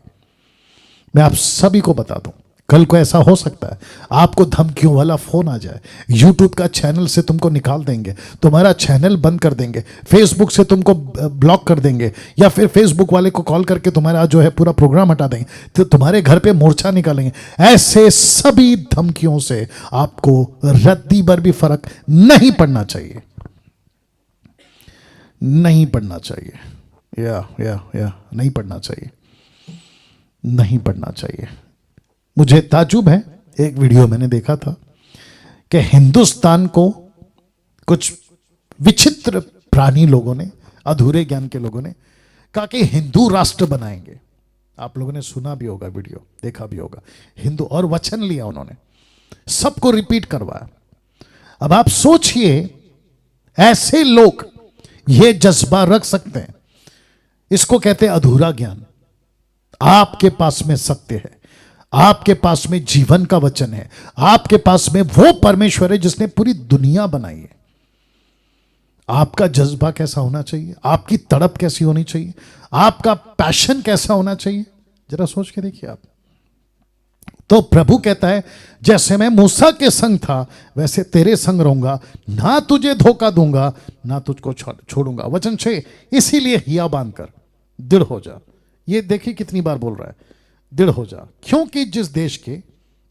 मैं आप सभी को बता दूं, कल को ऐसा हो सकता है आपको धमकियों वाला फोन आ जाए, यूट्यूब का चैनल से तुमको निकाल देंगे, तुम्हारा चैनल बंद कर देंगे, फेसबुक से तुमको ब्लॉक कर देंगे, या फिर फेसबुक वाले को कॉल करके तुम्हारा जो है पूरा प्रोग्राम हटा देंगे, तो तुम्हारे घर पे मोर्चा निकालेंगे। ऐसे सभी धमकियों से आपको रद्दी भर भी फर्क नहीं पड़ना चाहिए, नहीं पड़ना चाहिए, या नहीं पड़ना चाहिए, नहीं पड़ना चाहिए। मुझे ताजुब है, एक वीडियो मैंने देखा था कि हिंदुस्तान को कुछ विचित्र प्राणी लोगों ने, अधूरे ज्ञान के लोगों ने कहा कि हिंदू राष्ट्र बनाएंगे। आप लोगों ने सुना भी होगा, वीडियो देखा भी होगा। हिंदू, और वचन लिया उन्होंने, सबको रिपीट करवाया। अब आप सोचिए, ऐसे लोग ये जज्बा रख सकते हैं, इसको कहते हैं अधूरा ज्ञान। आपके पास में सत्य है, आपके पास में जीवन का वचन है, आपके पास में वो परमेश्वर है जिसने पूरी दुनिया बनाई है। आपका जज्बा कैसा होना चाहिए, आपकी तड़प कैसी होनी चाहिए, आपका पैशन कैसा होना चाहिए, जरा सोच के देखिए आप। तो प्रभु कहता है, जैसे मैं मूसा के संग था वैसे तेरे संग रहूंगा, ना तुझे धोखा दूंगा ना तुझको छोड़ूंगा। वचन 6, इसीलिए हिया बांधकर दृढ़ हो जा। ये देखिए कितनी बार बोल रहा है, दृढ़ हो जा, क्योंकि जिस देश के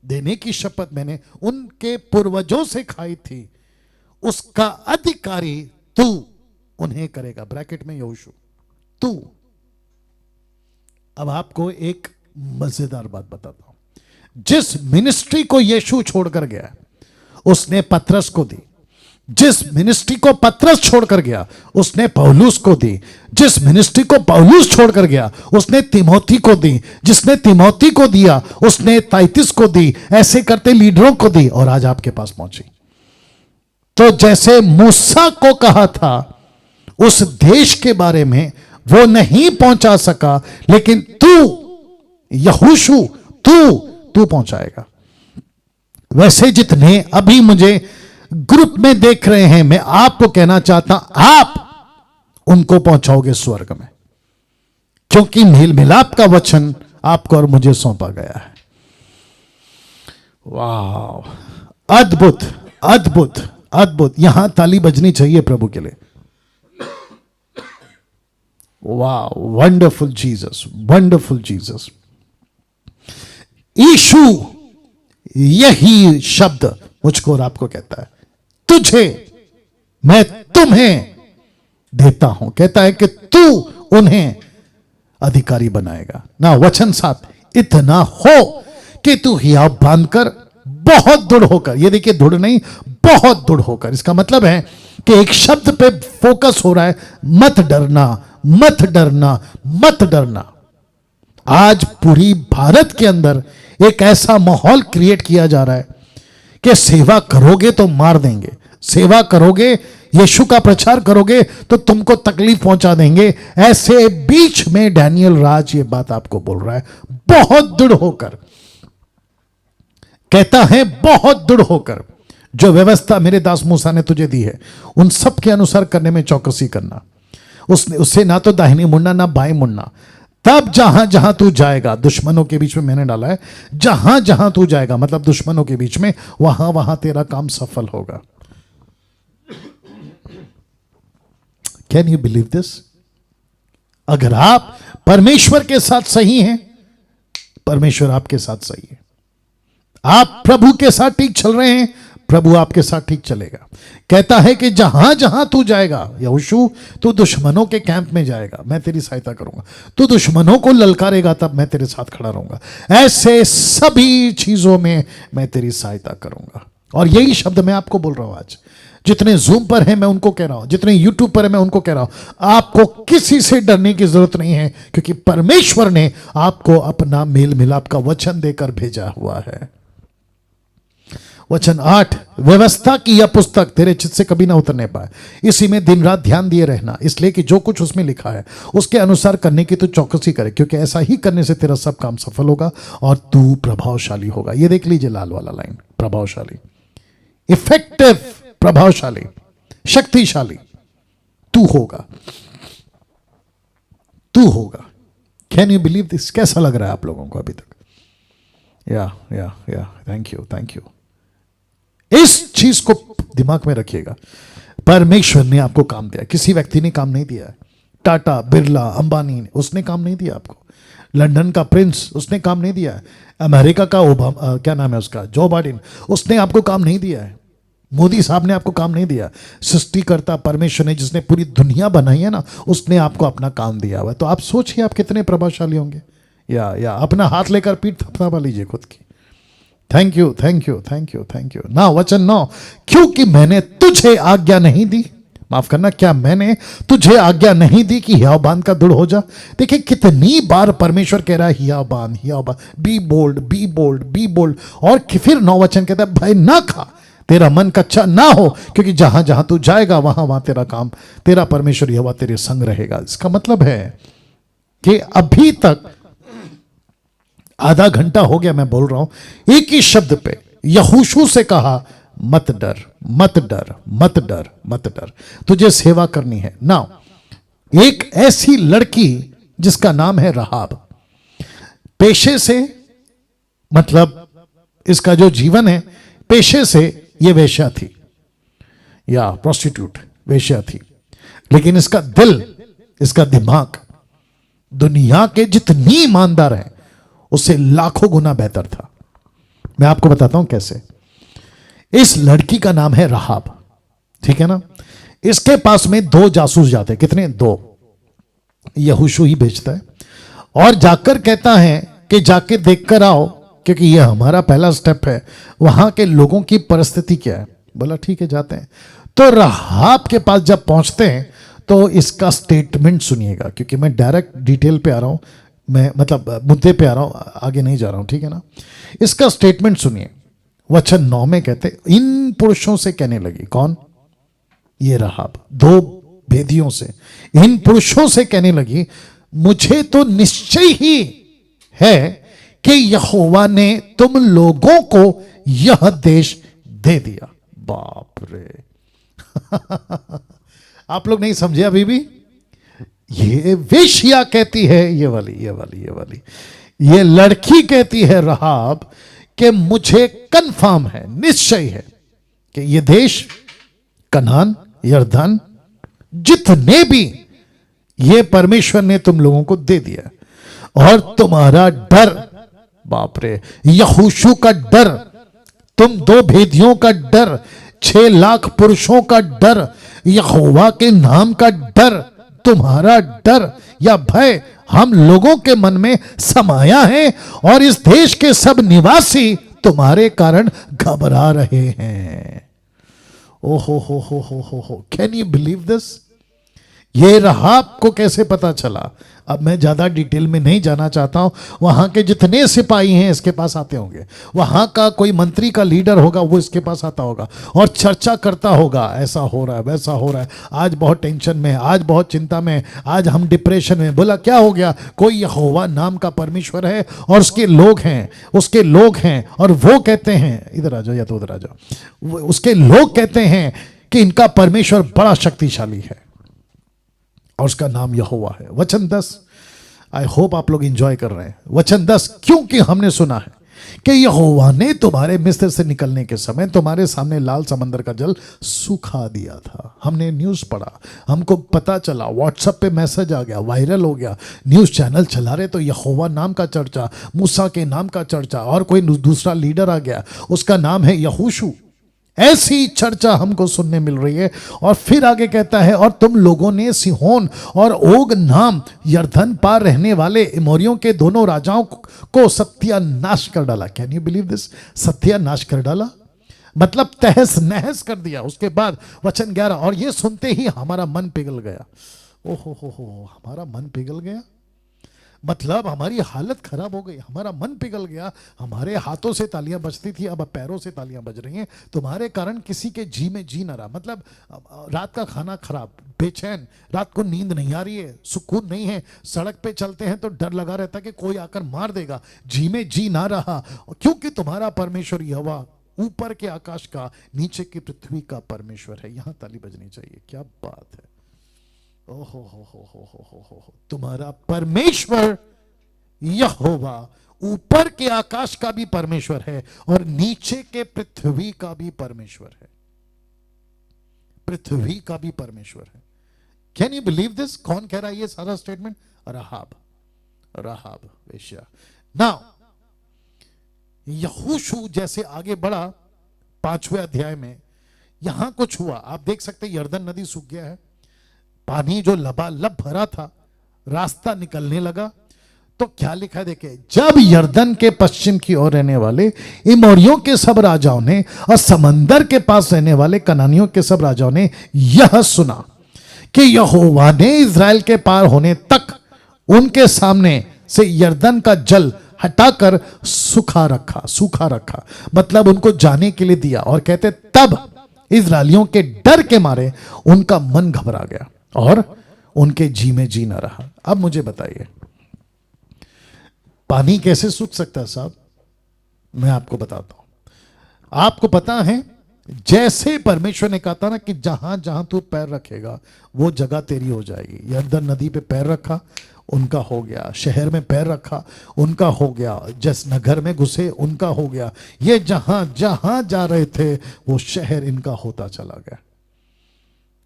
देने की शपथ मैंने उनके पूर्वजों से खाई थी उसका अधिकारी तू उन्हें करेगा। ब्रैकेट में यहोशू, तू। अब आपको एक मजेदार बात बताता हूं। जिस मिनिस्ट्री को यीशु छोड़कर गया उसने पतरस को दी, जिस मिनिस्ट्री को पतरस छोड़कर गया उसने पौलुस को दी, जिस मिनिस्ट्री को पौलुस छोड़कर गया उसने तिमोथी को दी, जिसने तिमोथी को दिया उसने ताइतिस को दी, ऐसे करते लीडरों को दी और आज आपके पास पहुंची। तो जैसे मूसा को कहा था उस देश के बारे में वो नहीं पहुंचा सका, लेकिन तू यहोशू तू पहुंचाएगा। वैसे जितने अभी मुझे ग्रुप में देख रहे हैं, मैं आपको कहना चाहता हूं, आप उनको पहुंचाओगे स्वर्ग में, क्योंकि मेल मिलाप का वचन आपको और मुझे सौंपा गया है। वाह, अद्भुत अद्भुत अद्भुत। यहां ताली बजनी चाहिए प्रभु के लिए। वाह, वंडरफुल जीसस, वंडरफुल जीसस। यीशु यही शब्द मुझको और आपको कहता है, तुझे मैं तुम्हें देता हूं। कहता है कि तू उन्हें अधिकारी बनाएगा ना। वचन 7, इतना हो कि तू हियाव बांधकर बहुत दृढ़ होकर, ये देखिए दृढ़ नहीं, बहुत दृढ़ होकर। इसका मतलब है कि एक शब्द पे फोकस हो रहा है, मत डरना, मत डरना, मत डरना। आज पूरी भारत के अंदर एक ऐसा माहौल क्रिएट किया जा रहा है कि सेवा करोगे तो मार देंगे, सेवा करोगे, यीशु का प्रचार करोगे तो तुमको तकलीफ पहुंचा देंगे। ऐसे बीच में डैनियल राज ये बात आपको बोल रहा है, बहुत दृढ़ होकर। कहता है बहुत दृढ़ होकर, जो व्यवस्था मेरे दास मूसा ने तुझे दी है उन सब के अनुसार करने में चौकसी करना। उससे ना तो दाहिनी मुड़ना ना बाएं मुड़ना। तब जहां जहां तू जाएगा, दुश्मनों के बीच में मैंने डाला है, जहां जहां तू जाएगा मतलब दुश्मनों के बीच में, वहां वहां तेरा काम सफल होगा। Can you believe this? अगर आप परमेश्वर के साथ सही हैं, परमेश्वर आपके साथ सही है। आप प्रभु के साथ ठीक चल रहे हैं, प्रभु आपके साथ ठीक चलेगा। कहता है कि जहां जहां तू जाएगा, यहोशू तू दुश्मनों के कैंप में जाएगा, मैं तेरी सहायता करूंगा। तू दुश्मनों को ललकारेगा, तब मैं तेरे साथ खड़ा रहूंगा। ऐसे सभी चीजों में मैं तेरी सहायता करूंगा। और यही शब्द मैं आपको बोल रहा हूं आज। जितने जूम पर हैं मैं उनको कह रहा हूं, जितने यूट्यूब पर है मैं उनको कह रहा हूं, आपको किसी से डरने की जरूरत नहीं है, क्योंकि परमेश्वर ने आपको अपना मेल मिलाप का वचन देकर भेजा हुआ है। वचन 8, व्यवस्था की यह पुस्तक तेरे चित्त से कभी ना उतरने पाए, इसी में दिन रात ध्यान दिए रहना, इसलिए कि जो कुछ उसमें लिखा है उसके अनुसार करने की तू चौकसी करे, क्योंकि ऐसा ही करने से तेरा सब काम सफल होगा और तू प्रभावशाली होगा। ये देख लीजिए लाल वाला लाइन, प्रभावशाली, इफेक्टिव, प्रभावशाली, शक्तिशाली तू होगा, तू होगा। Can you believe this? कैसा लग रहा है आप लोगों को अभी तक? या थैंक यू। इस चीज को दिमाग में रखिएगा। परमेश्वर ने आपको काम दिया, किसी व्यक्ति ने काम नहीं दिया है। टाटा, बिरला, अंबानी, उसने काम नहीं दिया आपको। लंदन का प्रिंस, उसने काम नहीं दिया है। अमेरिका का ओबामा, क्या नाम है उसका, जो बाइडेन, उसने आपको काम नहीं दिया है। मोदी साहब ने आपको काम नहीं दिया। सृष्टिकर्ता परमेश्वर ने, जिसने पूरी दुनिया बनाई है ना, उसने आपको अपना काम दिया हुआ है। तो आप सोचिए आप कितने प्रभावशाली होंगे। या अपना हाथ लेकर पीठ थपथपा लीजिए खुद की। Thank you thank you thank you thank you. ना वचन नो, क्योंकि मैंने तुझे आज्ञा नहीं दी, माफ करना, क्या मैंने तुझे आज्ञा नहीं दी कि हियावबान का दृढ़ हो जा। देखिए कितनी बार परमेश्वर कह रहा है हियावबान हियावबान, be bold be bold be bold. और फिर 9 वचन कहता है भय ना खा, तेरा मन कच्चा ना हो, क्योंकि जहां जहां तू जाएगा वहां वहां तेरा काम, तेरा परमेश्वर यहोवा तेरे संग रहेगा। इसका मतलब है कि अभी तक आधा घंटा हो गया मैं बोल रहा हूं एक ही शब्द पे, यहोशू से कहा मत डर मत डर मत डर मत डर, तुझे सेवा करनी है। नाउ एक ऐसी लड़की जिसका नाम है राहाब, पेशे से, मतलब इसका जो जीवन है, पेशे से ये वेश्या थी या प्रोस्टिट्यूट, वेश्या थी। लेकिन इसका दिल, इसका दिमाग दुनिया के जितनी ईमानदार हैं उससे लाखों गुना बेहतर था। मैं आपको बताता हूं कैसे। इस लड़की का नाम है राहाब, ठीक है ना। इसके पास में 2 जासूस जाते हैं। कितने? 2। यहोशू ही भेजता है और जाकर कहता है कि जाके देखकर आओ, क्योंकि यह हमारा पहला स्टेप है, वहां के लोगों की परिस्थिति क्या है। बोला ठीक है जाते हैं। तो राहाब के पास जब पहुंचते हैं तो इसका स्टेटमेंट सुनिएगा, क्योंकि मैं डायरेक्ट डिटेल पे आ रहा हूं, मैं मतलब मुद्दे पे आ रहा हूं, आगे नहीं जा रहा हूं, ठीक है ना। इसका स्टेटमेंट सुनिए। वचन 9 में कहते, इन पुरुषों से कहने लगी, कौन? ये राहाब, 2 भेदियों से, इन पुरुषों से कहने लगी, मुझे तो निश्चय ही है कि यहोवा ने तुम लोगों को यह देश दे दिया। बाप रे आप लोग नहीं समझे अभी भी। ये वेश्या कहती है, ये लड़की कहती है राहाब कि मुझे कंफर्म है, निश्चय है कि ये देश, कनान, यरदन, जितने भी, ये परमेश्वर ने तुम लोगों को दे दिया। और तुम्हारा डर, बाप रे, यहोशू का डर, तुम 2 भेदियों का डर, 6 लाख पुरुषों का डर, यहोवा के नाम का डर, तुम्हारा डर या भय हम लोगों के मन में समाया है, और इस देश के सब निवासी तुम्हारे कारण घबरा रहे हैं। ओहो हो, कैन यू बिलीव दिस। ये राहाब को कैसे पता चला? अब मैं ज्यादा डिटेल में नहीं जाना चाहता हूं। वहां के जितने सिपाही हैं इसके पास आते होंगे, वहां का कोई मंत्री का लीडर होगा वो इसके पास आता होगा और चर्चा करता होगा, ऐसा हो रहा है वैसा हो रहा है, आज बहुत टेंशन में, आज बहुत चिंता में, आज हम डिप्रेशन में। बोला क्या हो गया? कोई यहोवा नाम का परमेश्वर है और उसके लोग हैं और वो कहते हैं, इधर आ जाओ या तो उधर आ जाओ, उसके लोग कहते हैं कि इनका परमेश्वर बड़ा शक्तिशाली है और उसका नाम यहोवा है। वचन 10, आई होप आप लोग एंजॉय कर रहे हैं। वचन 10, क्योंकि हमने सुना है कि यहोवा ने तुम्हारे मिस्र से निकलने के समय तुम्हारे सामने लाल समंदर का जल सुखा दिया था। हमने न्यूज़ पढ़ा, हमको पता चला, व्हाट्सएप पे मैसेज आ गया, वायरल हो गया, न्यूज़ चैनल चला रहे तो यहोवा नाम का चर्चा, मूसा के नाम का चर्चा, और कोई दूसरा लीडर आ गया, उसका नाम है यहोशू। ऐसी चर्चा हमको सुनने मिल रही है। और फिर आगे कहता है, और तुम लोगों ने सिहोन और ओग नाम यरदन पार रहने वाले इमोरियों के दोनों राजाओं को सत्यानाश कर डाला। Can you believe this? सत्यानाश कर डाला मतलब तहस नहस कर दिया। उसके बाद वचन 11, और ये सुनते ही हमारा मन पिघल गया। ओहो हो, हमारा मन पिघल गया मतलब हमारी हालत खराब हो गई, हमारा मन पिघल गया। हमारे हाथों से तालियां बजती थी, अब पैरों से तालियां बज रही हैं। तुम्हारे कारण किसी के जी में जी ना रहा, मतलब रात का खाना खराब, बेचैन, रात को नींद नहीं आ रही है, सुकून नहीं है, सड़क पे चलते हैं तो डर लगा रहता कि कोई आकर मार देगा, जी में जी ना रहा, क्योंकि तुम्हारा परमेश्वर यहोवा ऊपर के आकाश का, नीचे की पृथ्वी का परमेश्वर है। यहां ताली बजनी चाहिए, क्या बात है। ओहो हो, तुम्हारा परमेश्वर यहोवा ऊपर के आकाश का भी परमेश्वर है और नीचे के पृथ्वी का भी परमेश्वर है, पृथ्वी का भी परमेश्वर है। Can you believe this? कौन कह रहा है ये सारा स्टेटमेंट? राहाब वेश्या। नाउ यहोशू जैसे आगे बढ़ा 5वें अध्याय में, यहां कुछ हुआ। आप देख सकते हैं यरदन नदी सूख गया है, पानी जो लबालब भरा था रास्ता निकलने लगा। तो क्या लिखा है देखे, जब यरदन के पश्चिम की ओर रहने वाले इमोरियों के सब राजाओं ने और समंदर के पास रहने वाले कनानियों के सब राजाओं ने यह सुना कि यहोवा ने इज़राइल के पार होने तक उनके सामने से यरदन का जल हटाकर सूखा रखा, मतलब उनको जाने के लिए दिया। और कहते तब इज़राइलियों के डर के मारे उनका मन घबरा गया और उनके जी में जी ना रहा। अब मुझे बताइए पानी कैसे सूख सकता है साहब? मैं आपको बताता हूं। आपको पता है जैसे परमेश्वर ने कहा था ना कि जहां जहां तू पैर रखेगा वो जगह तेरी हो जाएगी। यरदन नदी पे पैर रखा, उनका हो गया। शहर में पैर रखा, उनका हो गया। जिस नगर में घुसे, उनका हो गया। ये जहां जहां जा रहे थे वो शहर इनका होता चला गया,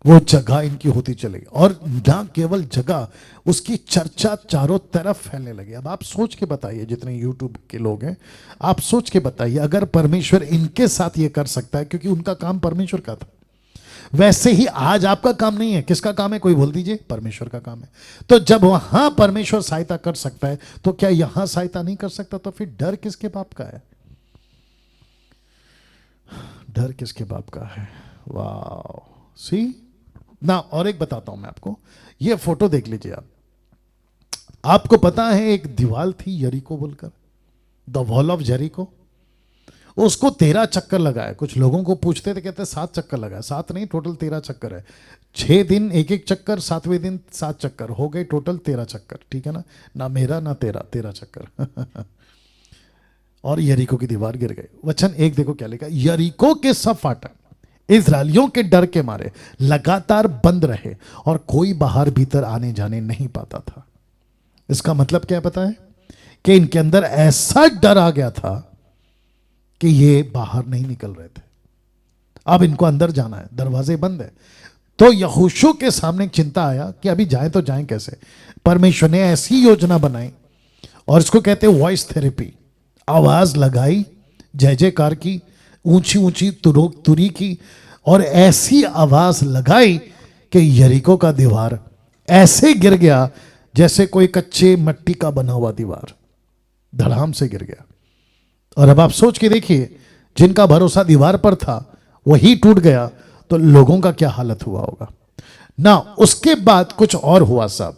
वो जगह इनकी होती चलेगी। और ना केवल जगह, उसकी चर्चा चारों तरफ फैलने लगी। अब आप सोच के बताइए, जितने यूट्यूब के लोग हैं, आप सोच के बताइए अगर परमेश्वर इनके साथ ये कर सकता है, क्योंकि उनका काम परमेश्वर का था। वैसे ही आज आपका काम नहीं है। किसका काम है? कोई बोल दीजिए। परमेश्वर का काम है। तो जब वहां परमेश्वर सहायता कर सकता है तो क्या यहां सहायता नहीं कर सकता? तो फिर डर किसके बाप का है? डर किसके बाप का है? वाह, सी ना। और एक बताता हूं मैं आपको, ये फोटो देख लीजिए आप। आपको पता है एक दीवार थी यरीको बोलकर, द वॉल ऑफ जेरिको। उसको 13 चक्कर लगाए। कुछ लोगों को पूछते थे, कहते 7 चक्कर लगाए। 7 नहीं, टोटल 13 चक्कर है। 6 दिन एक एक चक्कर, 7वें दिन 7 चक्कर, हो गए टोटल 13 चक्कर। ठीक है ना मेरा ना तेरा, 13 चक्कर। और यरीको की दीवार गिर गई। वचन 1 देखो क्या लिखा, यरीको के सब फाटक इज़राइलियों के डर के मारे लगातार बंद रहे और कोई बाहर भीतर आने जाने नहीं पाता था। इसका मतलब क्या पता है? कि इनके अंदर ऐसा डर आ गया था कि ये बाहर नहीं निकल रहे थे। अब इनको अंदर जाना है, दरवाजे बंद है। तो यहोशू के सामने चिंता आया कि अभी जाए तो जाएं कैसे। परमेश्वर ने ऐसी योजना बनाई, और इसको कहते हैं वॉइस थेरेपी। आवाज लगाई, जय जयकार की, ऊंची ऊंची तुरी की, और ऐसी आवाज लगाई कि यरीको का दीवार ऐसे गिर गया जैसे कोई कच्चे मिट्टी का बना हुआ दीवार धड़ाम से गिर गया। और अब आप सोच के देखिए, जिनका भरोसा दीवार पर था वही टूट गया, तो लोगों का क्या हालत हुआ होगा ना। उसके बाद कुछ और हुआ साहब।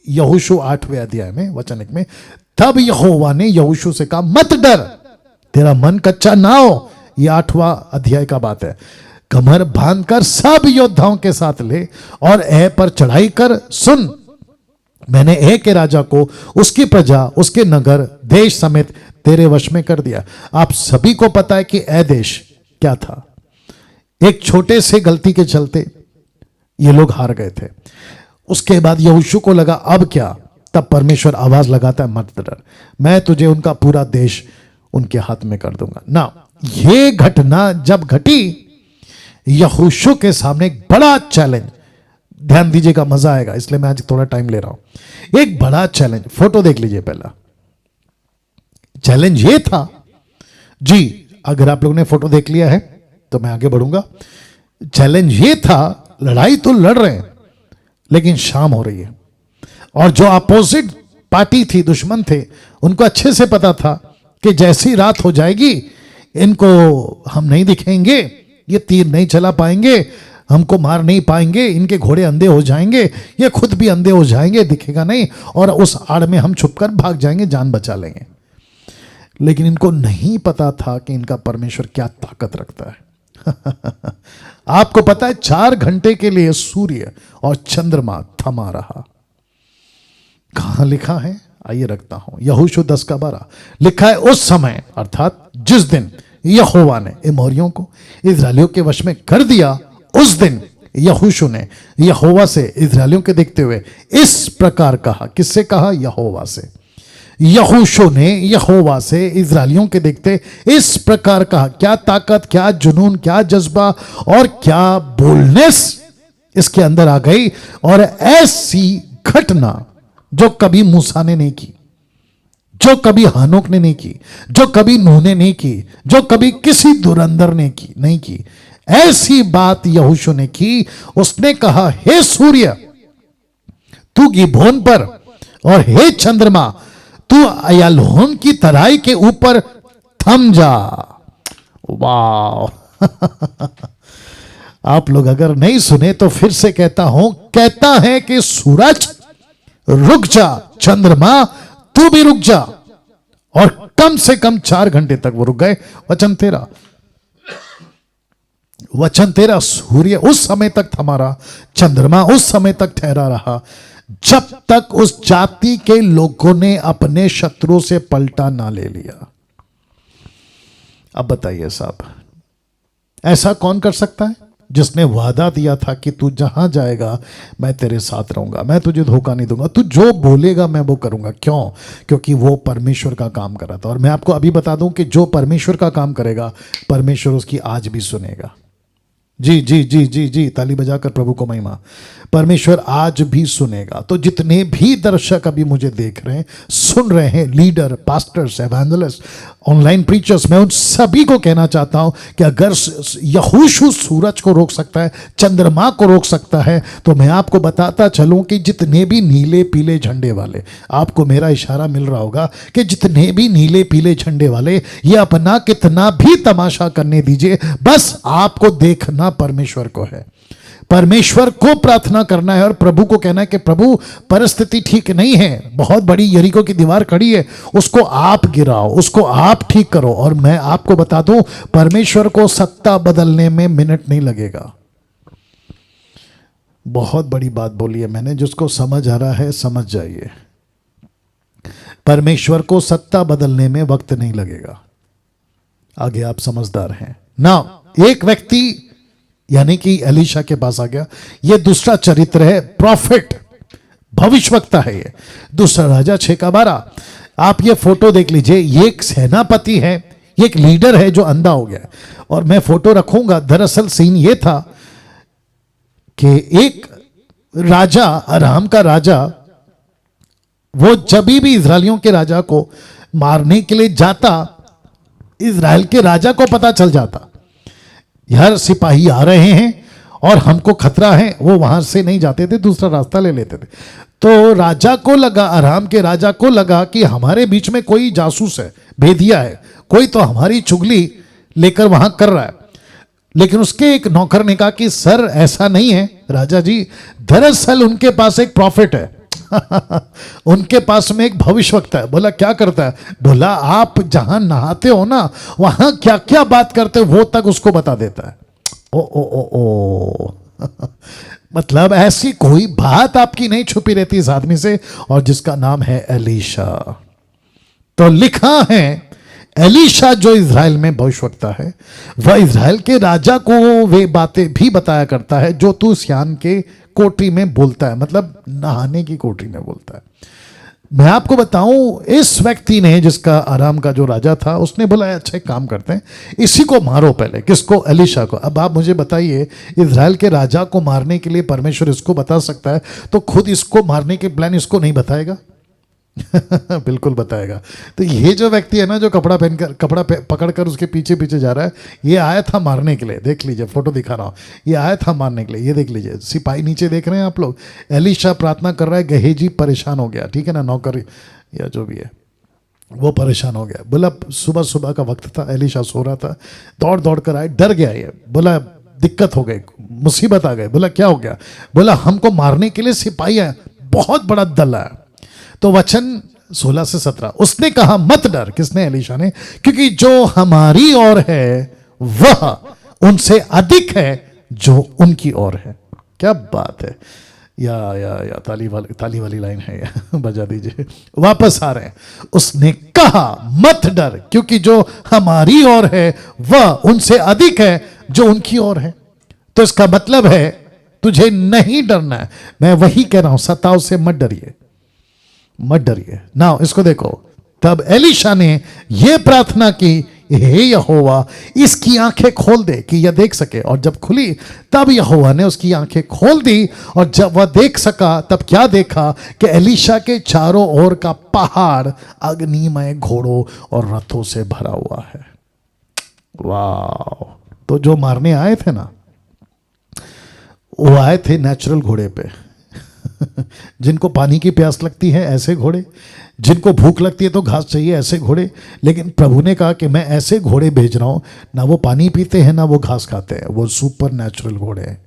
यहोशू 8वें अध्याय में वचन 1 में, तब यहोवा ने यहोशू से कहा, मत डर, तेरा मन कच्चा ना हो। ये 8वां अध्याय का बात है। कमर बांधकर सब योद्धाओं के साथ ले और ए पर चढ़ाई कर। सुन, मैंने ए के राजा को, उसकी प्रजा, उसके नगर, देश समेत तेरे वश में कर दिया। आप सभी को पता है कि ए देश क्या था। एक छोटे से गलती के चलते ये लोग हार गए थे। उसके बाद यहोशू को लगा अब क्या। तब परमेश्वर आवाज लगाता है, मत डर, मैं तुझे उनका पूरा देश उनके हाथ में कर दूंगा ना। ये घटना जब घटी, यहोशू के सामने एक बड़ा चैलेंज, ध्यान दीजिएगा, मजा आएगा, इसलिए मैं आज थोड़ा टाइम ले रहा हूं। एक बड़ा चैलेंज, फोटो देख लीजिए पहला। चैलेंज ये था जी, अगर आप लोगों ने फोटो देख लिया है तो मैं आगे बढ़ूंगा। चैलेंज ये था, लड़ाई तो लड़ रहे हैं लेकिन शाम हो रही है, और जो अपोजिट पार्टी थी, दुश्मन थे, उनको अच्छे से पता था कि जैसी रात हो जाएगी इनको हम नहीं दिखेंगे, ये तीर नहीं चला पाएंगे, हमको मार नहीं पाएंगे, इनके घोड़े अंधे हो जाएंगे, ये खुद भी अंधे हो जाएंगे, दिखेगा नहीं, और उस आड़ में हम छुपकर भाग जाएंगे, जान बचा लेंगे। लेकिन इनको नहीं पता था कि इनका परमेश्वर क्या ताकत रखता है। आपको पता है 4 घंटे के लिए सूर्य और चंद्रमा थमा रहा। कहां लिखा है? आइए रखता हूं, यहोशू 10:12 लिखा है, उस समय अर्थात जिस दिन यहोवा ने एमोरियों को इजरायलियों के वश में कर दिया, उस दिन यहोशू ने यहोवा से इजरायलियों के देखते हुए इस प्रकार कहा। किससे कहा? यहोवा से। यहोशू ने यहोवा से इजरायलियों के देखते इस प्रकार कहा, क्या ताकत, क्या जुनून, क्या जज्बा और क्या बोलनेस इसके अंदर आ गई, और ऐसी घटना जो कभी मूसा ने नहीं की, जो कभी हानोक ने नहीं की, जो कभी नूह ने नहीं की, जो कभी किसी धुरंधर ने की नहीं की, ऐसी बात यहोशू ने की। उसने कहा, हे सूर्य तू गिबोन पर, और हे चंद्रमा तू अय्यालोन की तराई के ऊपर थम जा। वाह आप लोग अगर नहीं सुने तो फिर से कहता हूं, कहता है कि सूरज रुक जा, चंद्रमा तू भी रुक जा, और कम से कम 4 घंटे तक वो रुक गए। वचन तेरा सूर्य उस समय तक थमा रहा, चंद्रमा उस समय तक ठहरा रहा जब तक उस जाति के लोगों ने अपने शत्रु से पलटा ना ले लिया। अब बताइए साहब, ऐसा कौन कर सकता है जिसने वादा दिया था कि तू जहां जाएगा मैं तेरे साथ रहूंगा, मैं तुझे धोखा नहीं दूंगा, तू जो बोलेगा मैं वो करूंगा। क्यों? क्योंकि वो परमेश्वर का काम कर रहा था। और मैं आपको अभी बता दूं कि जो परमेश्वर का काम करेगा परमेश्वर उसकी आज भी सुनेगा। जी जी जी जी जी, ताली बजाकर प्रभु को महिमा। परमेश्वर आज भी सुनेगा। तो जितने भी दर्शक अभी मुझे देख रहे हैं, सुन रहे हैं, leader, pastors, evangelist, online preachers, मैं उन सभी को कहना चाहता हूं कि अगर यहोशू सूरज को रोक सकता है, चंद्रमा को रोक सकता है, तो मैं आपको बताता चलूं कि जितने भी नीले पीले झंडे वाले, आपको मेरा इशारा मिल रहा होगा कि जितने भी नीले पीले झंडे वाले, ये अपना कितना भी तमाशा करने दीजिए, बस आपको देखना परमेश्वर को है, परमेश्वर को प्रार्थना करना है और प्रभु को कहना है कि प्रभु परिस्थिति ठीक नहीं है, बहुत बड़ी यरीको की दीवार खड़ी है, उसको आप गिराओ, उसको आप ठीक करो। और मैं आपको बता दूं, परमेश्वर को सत्ता बदलने में मिनट नहीं लगेगा। बहुत बड़ी बात बोली है मैंने, जिसको समझ आ रहा है समझ जाइए। परमेश्वर को सत्ता बदलने में वक्त नहीं लगेगा। आगे आप समझदार हैं ना। एक व्यक्ति यानी कि एलीशा के पास आ गया। यह दूसरा चरित्र है, प्रॉफिट, भविष्यवक्ता है। ये दूसरा राजा 6:12। आप ये फोटो देख लीजिए, ये एक सेनापति है, ये एक लीडर है जो अंधा हो गया। और मैं फोटो रखूंगा। दरअसल सीन ये था कि एक राजा, अराम का राजा, वो जब भी इजरायलियों के राजा को मारने के लिए जाता, इजराइल के राजा को पता चल जाता यार सिपाही आ रहे हैं और हमको खतरा है, वो वहां से नहीं जाते थे, दूसरा रास्ता ले लेते थे। तो राजा को लगा, अराम के राजा को लगा कि हमारे बीच में कोई जासूस है, भेदिया है, कोई तो हमारी चुगली लेकर वहां कर रहा है। लेकिन उसके एक नौकर ने कहा कि सर ऐसा नहीं है राजा जी, दरअसल उनके पास एक प्रॉफिट है उनके पास में एक भविष्यवक्ता है। बोला क्या करता है? बोला आप जहां नहाते हो ना, वहां क्या क्या बात करते हो वो तक उसको बता देता है। ओ ओ ओ ओ मतलब ऐसी कोई बात आपकी नहीं छुपी रहती इस आदमी से, और जिसका नाम है एलीशा। तो लिखा है एलीशा जो इज़राइल में भविष्यवक्ता है, वह इज़राइल के राजा को वे बातें भी बताया करता है जो तू सियान के कोठरी में बोलता है, मतलब नहाने की कोठरी में बोलता है। मैं आपको बताऊं, इस व्यक्ति ने, जिसका आराम का जो राजा था, उसने बोला अच्छा एक काम करते हैं, इसी को मारो पहले। किसको? एलीशा को। अब आप मुझे बताइए, इज़राइल के राजा को मारने के लिए परमेश्वर इसको बता सकता है, तो खुद इसको मारने के प्लान इसको नहीं बताएगा? बिल्कुल बताएगा। तो ये जो व्यक्ति है ना, जो कपड़ा पकड़कर उसके पीछे पीछे जा रहा है, ये आया था मारने के लिए। देख लीजिए, फोटो दिखा रहा हूं, ये आया था मारने के लिए। ये देख लीजिए, सिपाही नीचे देख रहे हैं आप लोग। एलीशा प्रार्थना कर रहा है, गहेजी परेशान हो गया, ठीक है ना, नौकर या जो भी है वो परेशान हो गया। बोला सुबह सुबह का वक्त था, एलीशा सो रहा था, दौड़ दौड़ कर आए, डर गया ये। बोला दिक्कत हो गई, मुसीबत आ गई। बोला क्या हो गया? बोला हमको मारने के लिए सिपाही है, बहुत बड़ा दल है। तो वचन 16 से 17, उसने कहा मत डर। किसने? एलीशा ने। क्योंकि जो हमारी ओर है वह उनसे अधिक है जो उनकी ओर है। क्या बात है। या ताली वाली लाइन है, या बजा दीजिए। वापस आ रहे हैं। उसने कहा मत डर, क्योंकि जो हमारी ओर है वह उनसे अधिक है जो उनकी ओर है। तो इसका मतलब है तुझे नहीं डरना है। मैं वही कह रहा हूं, सताव से मत डरिए, मत डरिए ना। इसको देखो, तब एलीशा ने यह प्रार्थना की, हे यहोवा इसकी आंखें खोल दे कि यह देख सके। और जब खुली तब यहोवा ने उसकी आंखें खोल दी, और जब वह देख सका तब क्या देखा कि एलीशा के चारों ओर का पहाड़ अग्निमय घोड़ों और रथों से भरा हुआ है। वाह! तो जो मारने आए थे ना, वो आए थे नेचुरल घोड़े पे। जिनको पानी की प्यास लगती है ऐसे घोड़े, जिनको भूख लगती है तो घास चाहिए ऐसे घोड़े। लेकिन प्रभु ने कहा कि मैं ऐसे घोड़े भेज रहा हूं, ना वो पानी पीते हैं ना वो घास खाते हैं, वो सुपर नेचुरल घोड़े हैं।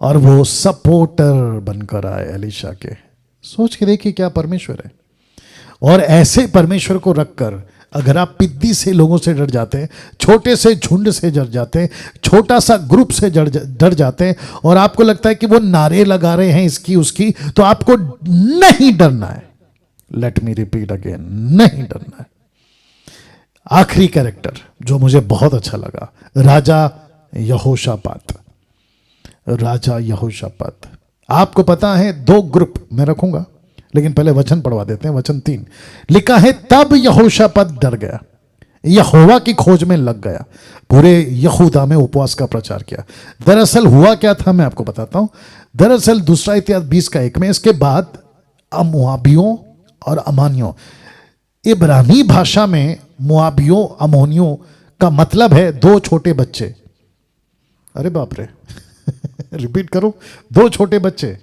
और वो सपोर्टर बनकर आए एलीशा के। सोच के देखिए क्या परमेश्वर है। और ऐसे परमेश्वर को रखकर अगर आप पिद्दी से लोगों से डर जाते हैं, छोटे से झुंड से डर जाते हैं, छोटा सा ग्रुप से डर जाते हैं, और आपको लगता है कि वो नारे लगा रहे हैं इसकी उसकी, तो आपको नहीं डरना है। लेट मी रिपीट अगेन, नहीं डरना है। आखिरी कैरेक्टर जो मुझे बहुत अच्छा लगा, राजा यहोशापात। राजा यहोशापात, आपको पता है 2 ग्रुप मैं रखूंगा, लेकिन पहले वचन पढ़वा देते हैं। वचन 3 लिखा है, तब यहोशापात डर गया, यहोवा की खोज में लग गया, पूरे यहूदा में उपवास का प्रचार किया। दरअसल हुआ क्या था मैं आपको बताता हूं। दरअसल दूसरा इतिहास 20:1 में इसके बाद मोआबियों और अमानियों, इब्रानी भाषा में मोआबियों अमोनियों का मतलब है 2 छोटे बच्चे। अरे बाप रे रिपीट करो, 2 छोटे बच्चे।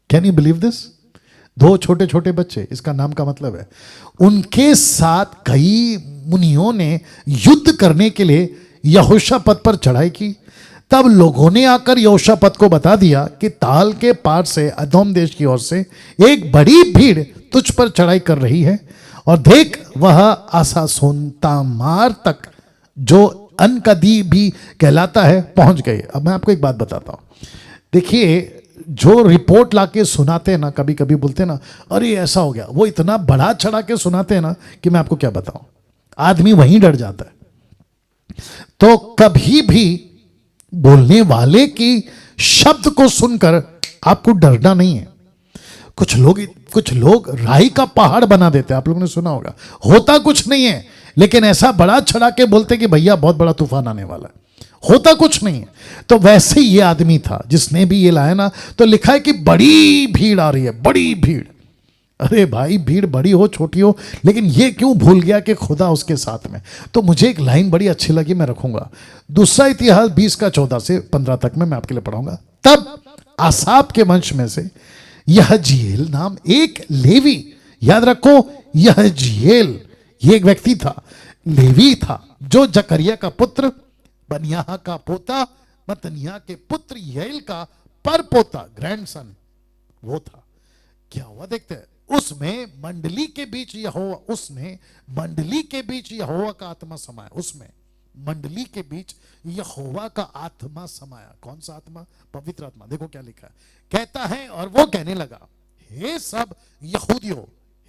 Can you believe this? 2 छोटे छोटे बच्चे, इसका नाम का मतलब है। उनके साथ कई मुनियों ने युद्ध करने के लिए यहोशापात पर चढ़ाई की। तब लोगों ने आकर यहोशापात को बता दिया कि ताल के पार से, अदोम देश की ओर से एक बड़ी भीड़ तुझ पर चढ़ाई कर रही है, और देख वह आसासोन-तामार तक, जो अनकदी भी कहलाता है, पहुंच गए। अब मैं आपको एक बात बताता हूं। देखिए, जो रिपोर्ट लाके सुनाते हैं ना, कभी कभी बोलते हैं ना, अरे ऐसा हो गया, वो इतना बढ़ा चढ़ा के सुनाते हैं ना कि मैं आपको क्या बताऊं, आदमी वहीं डर जाता है। तो कभी भी बोलने वाले की शब्द को सुनकर आपको डरना नहीं है। कुछ लोग राई का पहाड़ बना देते हैं, आप लोगों ने सुना होगा। होता कुछ नहीं है, लेकिन ऐसा बड़ा चढ़ा के बोलते कि भैया बहुत बड़ा तूफान आने वाला है, होता कुछ नहीं है। तो वैसे ये आदमी था जिसने भी ये लाया ना, तो लिखा है कि बड़ी भीड़ आ रही है, बड़ी भीड़। अरे भाई, भीड़ बड़ी हो छोटी हो, लेकिन ये क्यों भूल गया कि खुदा उसके साथ में। तो मुझे एक लाइन बड़ी अच्छी लगी, मैं रखूंगा। दूसरा इतिहास 20:14 से 15 तक में मैं आपके लिए पढ़ाऊंगा। तब आसाप के वंश में से यहजीएल नाम एक लेवी, याद रखो यहजीएल, ये एक व्यक्ति था, लेवी था, जो जकरिया का पुत्र, बनियाह का पोता, मतनियाह के पुत्र यैल का परपोता, ग्रैंडसन वो था। क्या हुआ देखते हैं। उसमें मंडली के बीच यहोवा का आत्मा समाया। उसमें मंडली के बीच यहोवा का आत्मा समाया। कौन सा आत्मा? पवित्र आत्मा। देखो क्या लिखा है, कहता है, और वो कहने लगा, हे सब यहूदियों,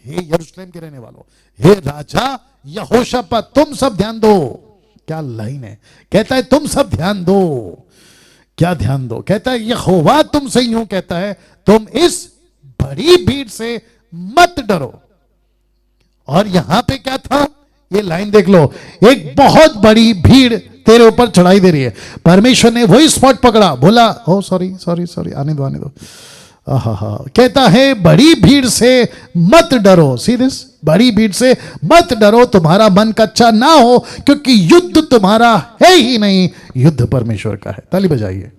हे यरूशलेम के रहने वालों, हे राजा यहोशापात, तुम सब ध्यान दो। क्या लाइन है, कहता है तुम सब ध्यान दो। क्या ध्यान दो? कहता है यहोवा तुमसे यूं कहता है, तुम इस बड़ी भीड़ से मत डरो। और यहां पे क्या था, ये लाइन देख लो, एक बहुत बड़ी भीड़ तेरे ऊपर चढ़ाई दे रही है। परमेश्वर ने वही स्पॉट पकड़ा, बोला ओ सॉरी आने दो। कहता है बड़ी भीड़ से मत डरो। सी दिस, बड़ी भीड़ से मत डरो, तुम्हारा मन कच्चा ना हो, क्योंकि युद्ध तुम्हारा है ही नहीं, युद्ध परमेश्वर का है। ताली बजाइए।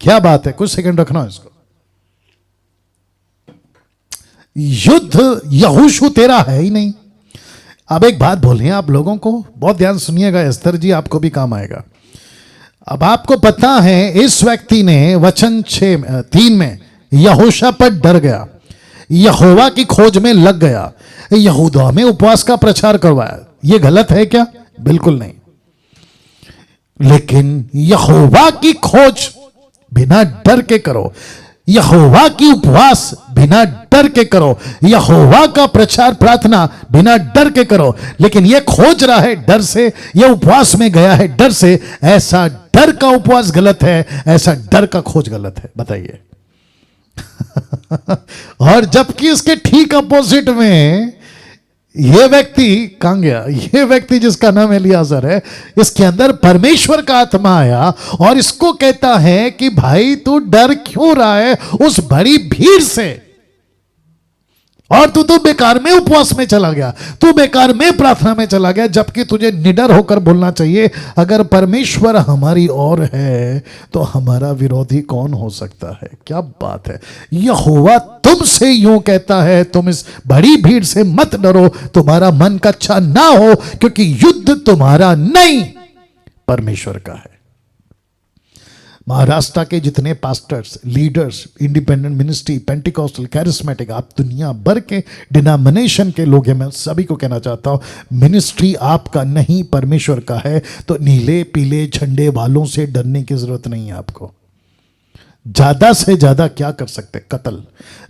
क्या बात है, कुछ सेकंड रखना इसको। युद्ध यहोशू तेरा है ही नहीं। अब एक बात बोलिए आप लोगों को, बहुत ध्यान सुनिएगा, एस्तर जी आपको भी काम आएगा। अब आपको पता है इस व्यक्ति ने वचन 3 में यहोशापात डर गया, यहोवा की खोज में लग गया, यहूदा में उपवास का प्रचार करवाया। यह गलत है क्या? बिल्कुल नहीं। लेकिन यहोवा की खोज बिना डर के करो, यहोवा की उपवास बिना डर के करो, यहोवा का प्रचार प्रार्थना बिना डर के करो। लेकिन यह खोज रहा है डर से, यह उपवास में गया है डर से। ऐसा डर का उपवास गलत है, ऐसा डर का खोज गलत है। बताइए और जबकि इसके ठीक अपोजिट में ये व्यक्ति कहां गया, ये व्यक्ति जिसका नाम एलियाजर है, इसके अंदर परमेश्वर का आत्मा आया और इसको कहता है कि भाई तू डर क्यों रहा है उस बड़ी भीड़ से, और तू तो बेकार में उपवास में चला गया, तू बेकार में प्रार्थना में चला गया, जबकि तुझे निडर होकर बोलना चाहिए अगर परमेश्वर हमारी ओर है तो हमारा विरोधी कौन हो सकता है। क्या बात है। यहोवा तुमसे यूं कहता है तुम इस बड़ी भीड़ से मत डरो, तुम्हारा मन कच्चा ना हो, क्योंकि युद्ध तुम्हारा नहीं परमेश्वर का है। महाराष्ट्र के जितने pastors, leaders, independent ministry, Pentecostal, charismatic, आप दुनिया भर के डिनोमिनेशन के लोग हैं, मैं सभी को कहना चाहता हूं मिनिस्ट्री आपका नहीं परमेश्वर का है, तो नीले पीले झंडे वालों से डरने की जरूरत नहीं है आपको। ज्यादा से ज्यादा क्या कर सकते, कत्ल,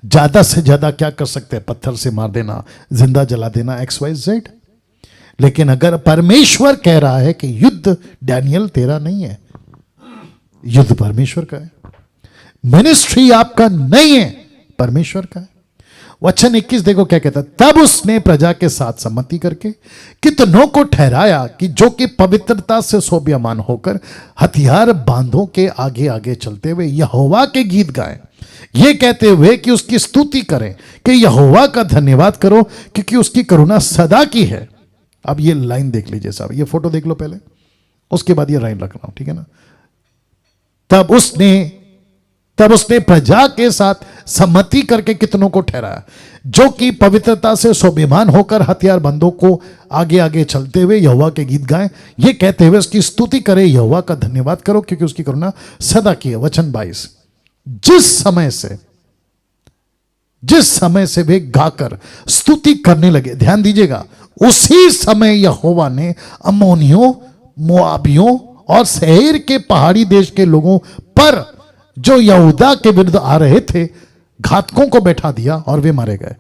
ज्यादा से ज्यादा क्या कर सकते, पत्थर से मार देना, जिंदा जला देना, XYZ। लेकिन अगर परमेश्वर कह रहा है कि युद्ध डैनियल तेरा नहीं है, युद्ध परमेश्वर का है, मिनिस्ट्री आपका नहीं है परमेश्वर का है। वचन 21 देखो क्या कहता है, तब उसने प्रजा के साथ सम्मति करके कितनों को ठहराया कि जो कि पवित्रता से शोभ्यमान होकर हथियार बांधों के आगे आगे चलते हुए यहोवा के गीत गाएं, ये कहते हुए कि उसकी स्तुति करें कि यहोवा का धन्यवाद करो क्योंकि उसकी करुणा सदा की है। अब ये लाइन देख लीजिए साहब, ये फोटो देख लो पहले, उसके बाद ये लाइन रख रहा हूं, ठीक है ना। तब उसने प्रजा के साथ सम्मति करके कितनों को ठहराया जो कि पवित्रता से शोभिमान होकर हथियार बंदों को आगे आगे चलते हुए यहोवा के गीत गाएं, ये कहते हुए उसकी स्तुति करें, यहोवा का धन्यवाद करो क्योंकि उसकी करुणा सदा की है। वचन 22, जिस समय से वे गाकर स्तुति करने लगे, ध्यान दीजिएगा, उसी समय यहोवा ने अम्मोनियों, मोआबियों और सेईर के पहाड़ी देश के लोगों पर जो यहूदा के विरुद्ध आ रहे थे घातकों को बैठा दिया और वे मारे गए।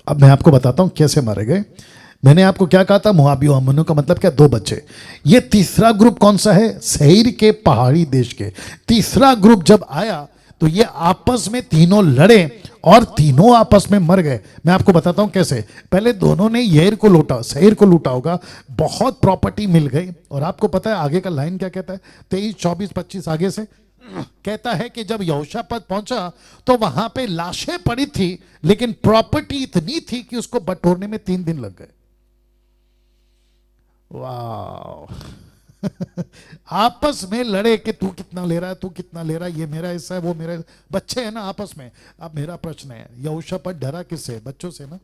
अब मैं आपको बताता हूं कैसे मारे गए। मैंने आपको क्या कहा था, मोआबियों अम्मोनियों का मतलब क्या, 2 बच्चे। ये तीसरा ग्रुप कौन सा है, सेईर के पहाड़ी देश के। तीसरा ग्रुप जब आया तो ये आपस में तीनों लड़े और तीनों आपस में मर गए। मैं आपको बताता हूं कैसे। पहले दोनों ने सेईर को लूटा होगा, बहुत प्रॉपर्टी मिल गई। और आपको पता है आगे का लाइन क्या कहता है, 23, 24, 25 आगे से कहता है कि जब यहोशापात पहुंचा तो वहां पे लाशें पड़ी थी, लेकिन प्रॉपर्टी इतनी थी कि उसको बटोरने में 3 दिन लग गए। वाह आपस में लड़े कि तू कितना ले रहा है, तू कितना ले रहा है, ये मेरा हिस्सा है, वो मेरा, बच्चे हैं ना आपस में। अब मेरा प्रश्न है, यहोशापात डरा किससे, बच्चों से ना।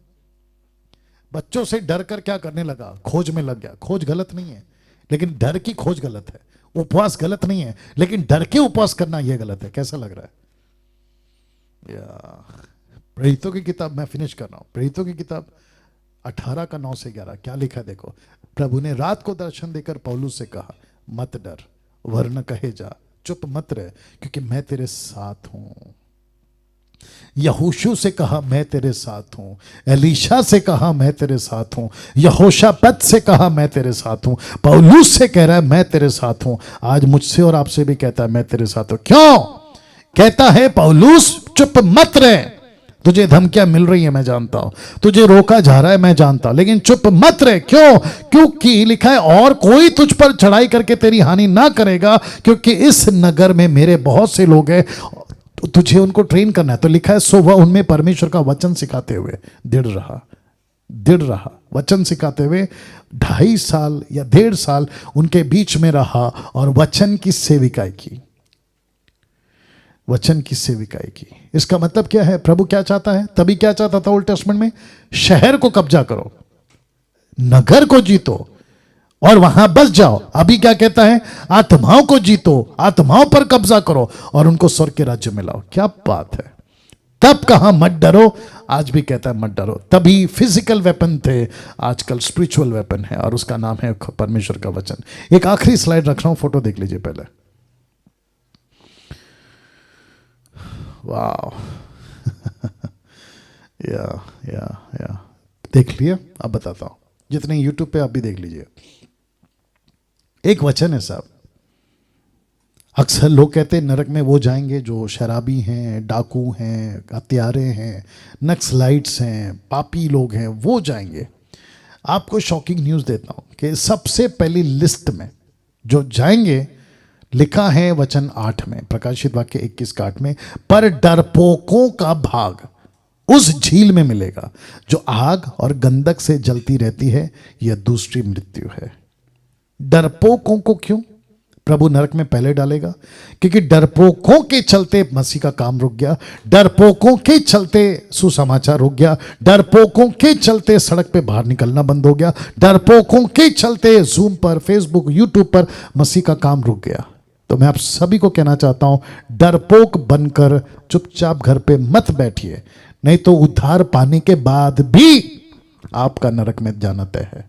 बच्चों से डर कर क्या करने लगा, खोज में लग गया। खोज गलत नहीं है, लेकिन डर की खोज गलत है। उपवास गलत नहीं है, लेकिन डर के उपवास करना यह गलत है। कैसा लग रहा है। प्रेरितों की किताब, मैं फिनिश कर रहा हूं, प्रेरितों की किताब 18 का 9 से 11 क्या लिखा देखो। प्रभु ने रात को दर्शन देकर पौलुस से कहा, मत डर, वरन कहे जा, चुप मत रह, क्योंकि मैं तेरे साथ हूं। यहोशू से कहा, मैं तेरे साथ हूं। एलीशा से कहा, मैं तेरे साथ हूं। यहोशापात से कहा, मैं तेरे साथ हूं। पौलुस से कह रहा है, मैं तेरे साथ हूं। आज मुझसे और आपसे भी कहता है, मैं तेरे साथ हूं। क्यों कहता है पौलुस, चुप मत रह। तुझे धमकियां मिल रही है, मैं जानता हूं, तुझे रोका जा रहा है, मैं जानता हूं, लेकिन चुप मत रहे। क्यों? क्योंकि लिखा है, और कोई तुझ पर चढ़ाई करके तेरी हानि ना करेगा, क्योंकि इस नगर में मेरे बहुत से लोग हैं, तुझे उनको ट्रेन करना है। तो लिखा है, सो वह उनमें परमेश्वर का वचन सिखाते हुए दृढ़ रहा। वचन सिखाते हुए 2.5 साल या 1.5 साल उनके बीच में रहा और वचन की सेविकाई की। वचन की सेविकाई की। इसका मतलब क्या है, प्रभु क्या चाहता है, तभी क्या चाहता था ओल्ड टेस्टमेंट में, शहर को कब्जा करो, नगर को जीतो और वहां बस जाओ। अभी क्या कहता है, आत्माओं को जीतो, आत्माओं पर कब्जा करो और उनको स्वर्ग के राज्य में लाओ। क्या बात है। तब कहा मत डरो, आज भी कहता है मत डरो। तभी फिजिकल वेपन थे, आजकल स्पिरिचुअल वेपन है और उसका नाम है परमेश्वर का वचन। एक आखिरी स्लाइड रख रहा हूं, फोटो देख लीजिए पहले। वाह या देख लिया। अब बताता हूं, जितने यूट्यूब पे आप भी देख लीजिए। एक वचन है साहब, अक्सर लोग कहते हैं नरक में वो जाएंगे जो शराबी हैं, डाकू हैं, हत्यारे हैं, नक्सलाइट्स हैं, पापी लोग हैं, वो जाएंगे। आपको शॉकिंग न्यूज़ देता हूं कि सबसे पहली लिस्ट में जो जाएंगे लिखा है वचन 8 में, प्रकाशित वाक्य 21:8 में, पर डरपोकों का भाग उस झील में मिलेगा जो आग और गंधक से जलती रहती है, यह दूसरी मृत्यु है। डरपोकों को क्यों प्रभु नरक में पहले डालेगा? क्योंकि डरपोकों के चलते मसीह का काम रुक गया, डरपोकों के चलते सुसमाचार रुक गया, डरपोकों के चलते सड़क पे बाहर निकलना बंद हो गया, डरपोकों के चलते जूम पर, फेसबुक, यूट्यूब पर मसीह का काम रुक गया। तो मैं आप सभी को कहना चाहता हूं, डरपोक बनकर चुपचाप घर पे मत बैठिए, नहीं तो उद्धार पाने के बाद भी आपका नरक में जाना तय है।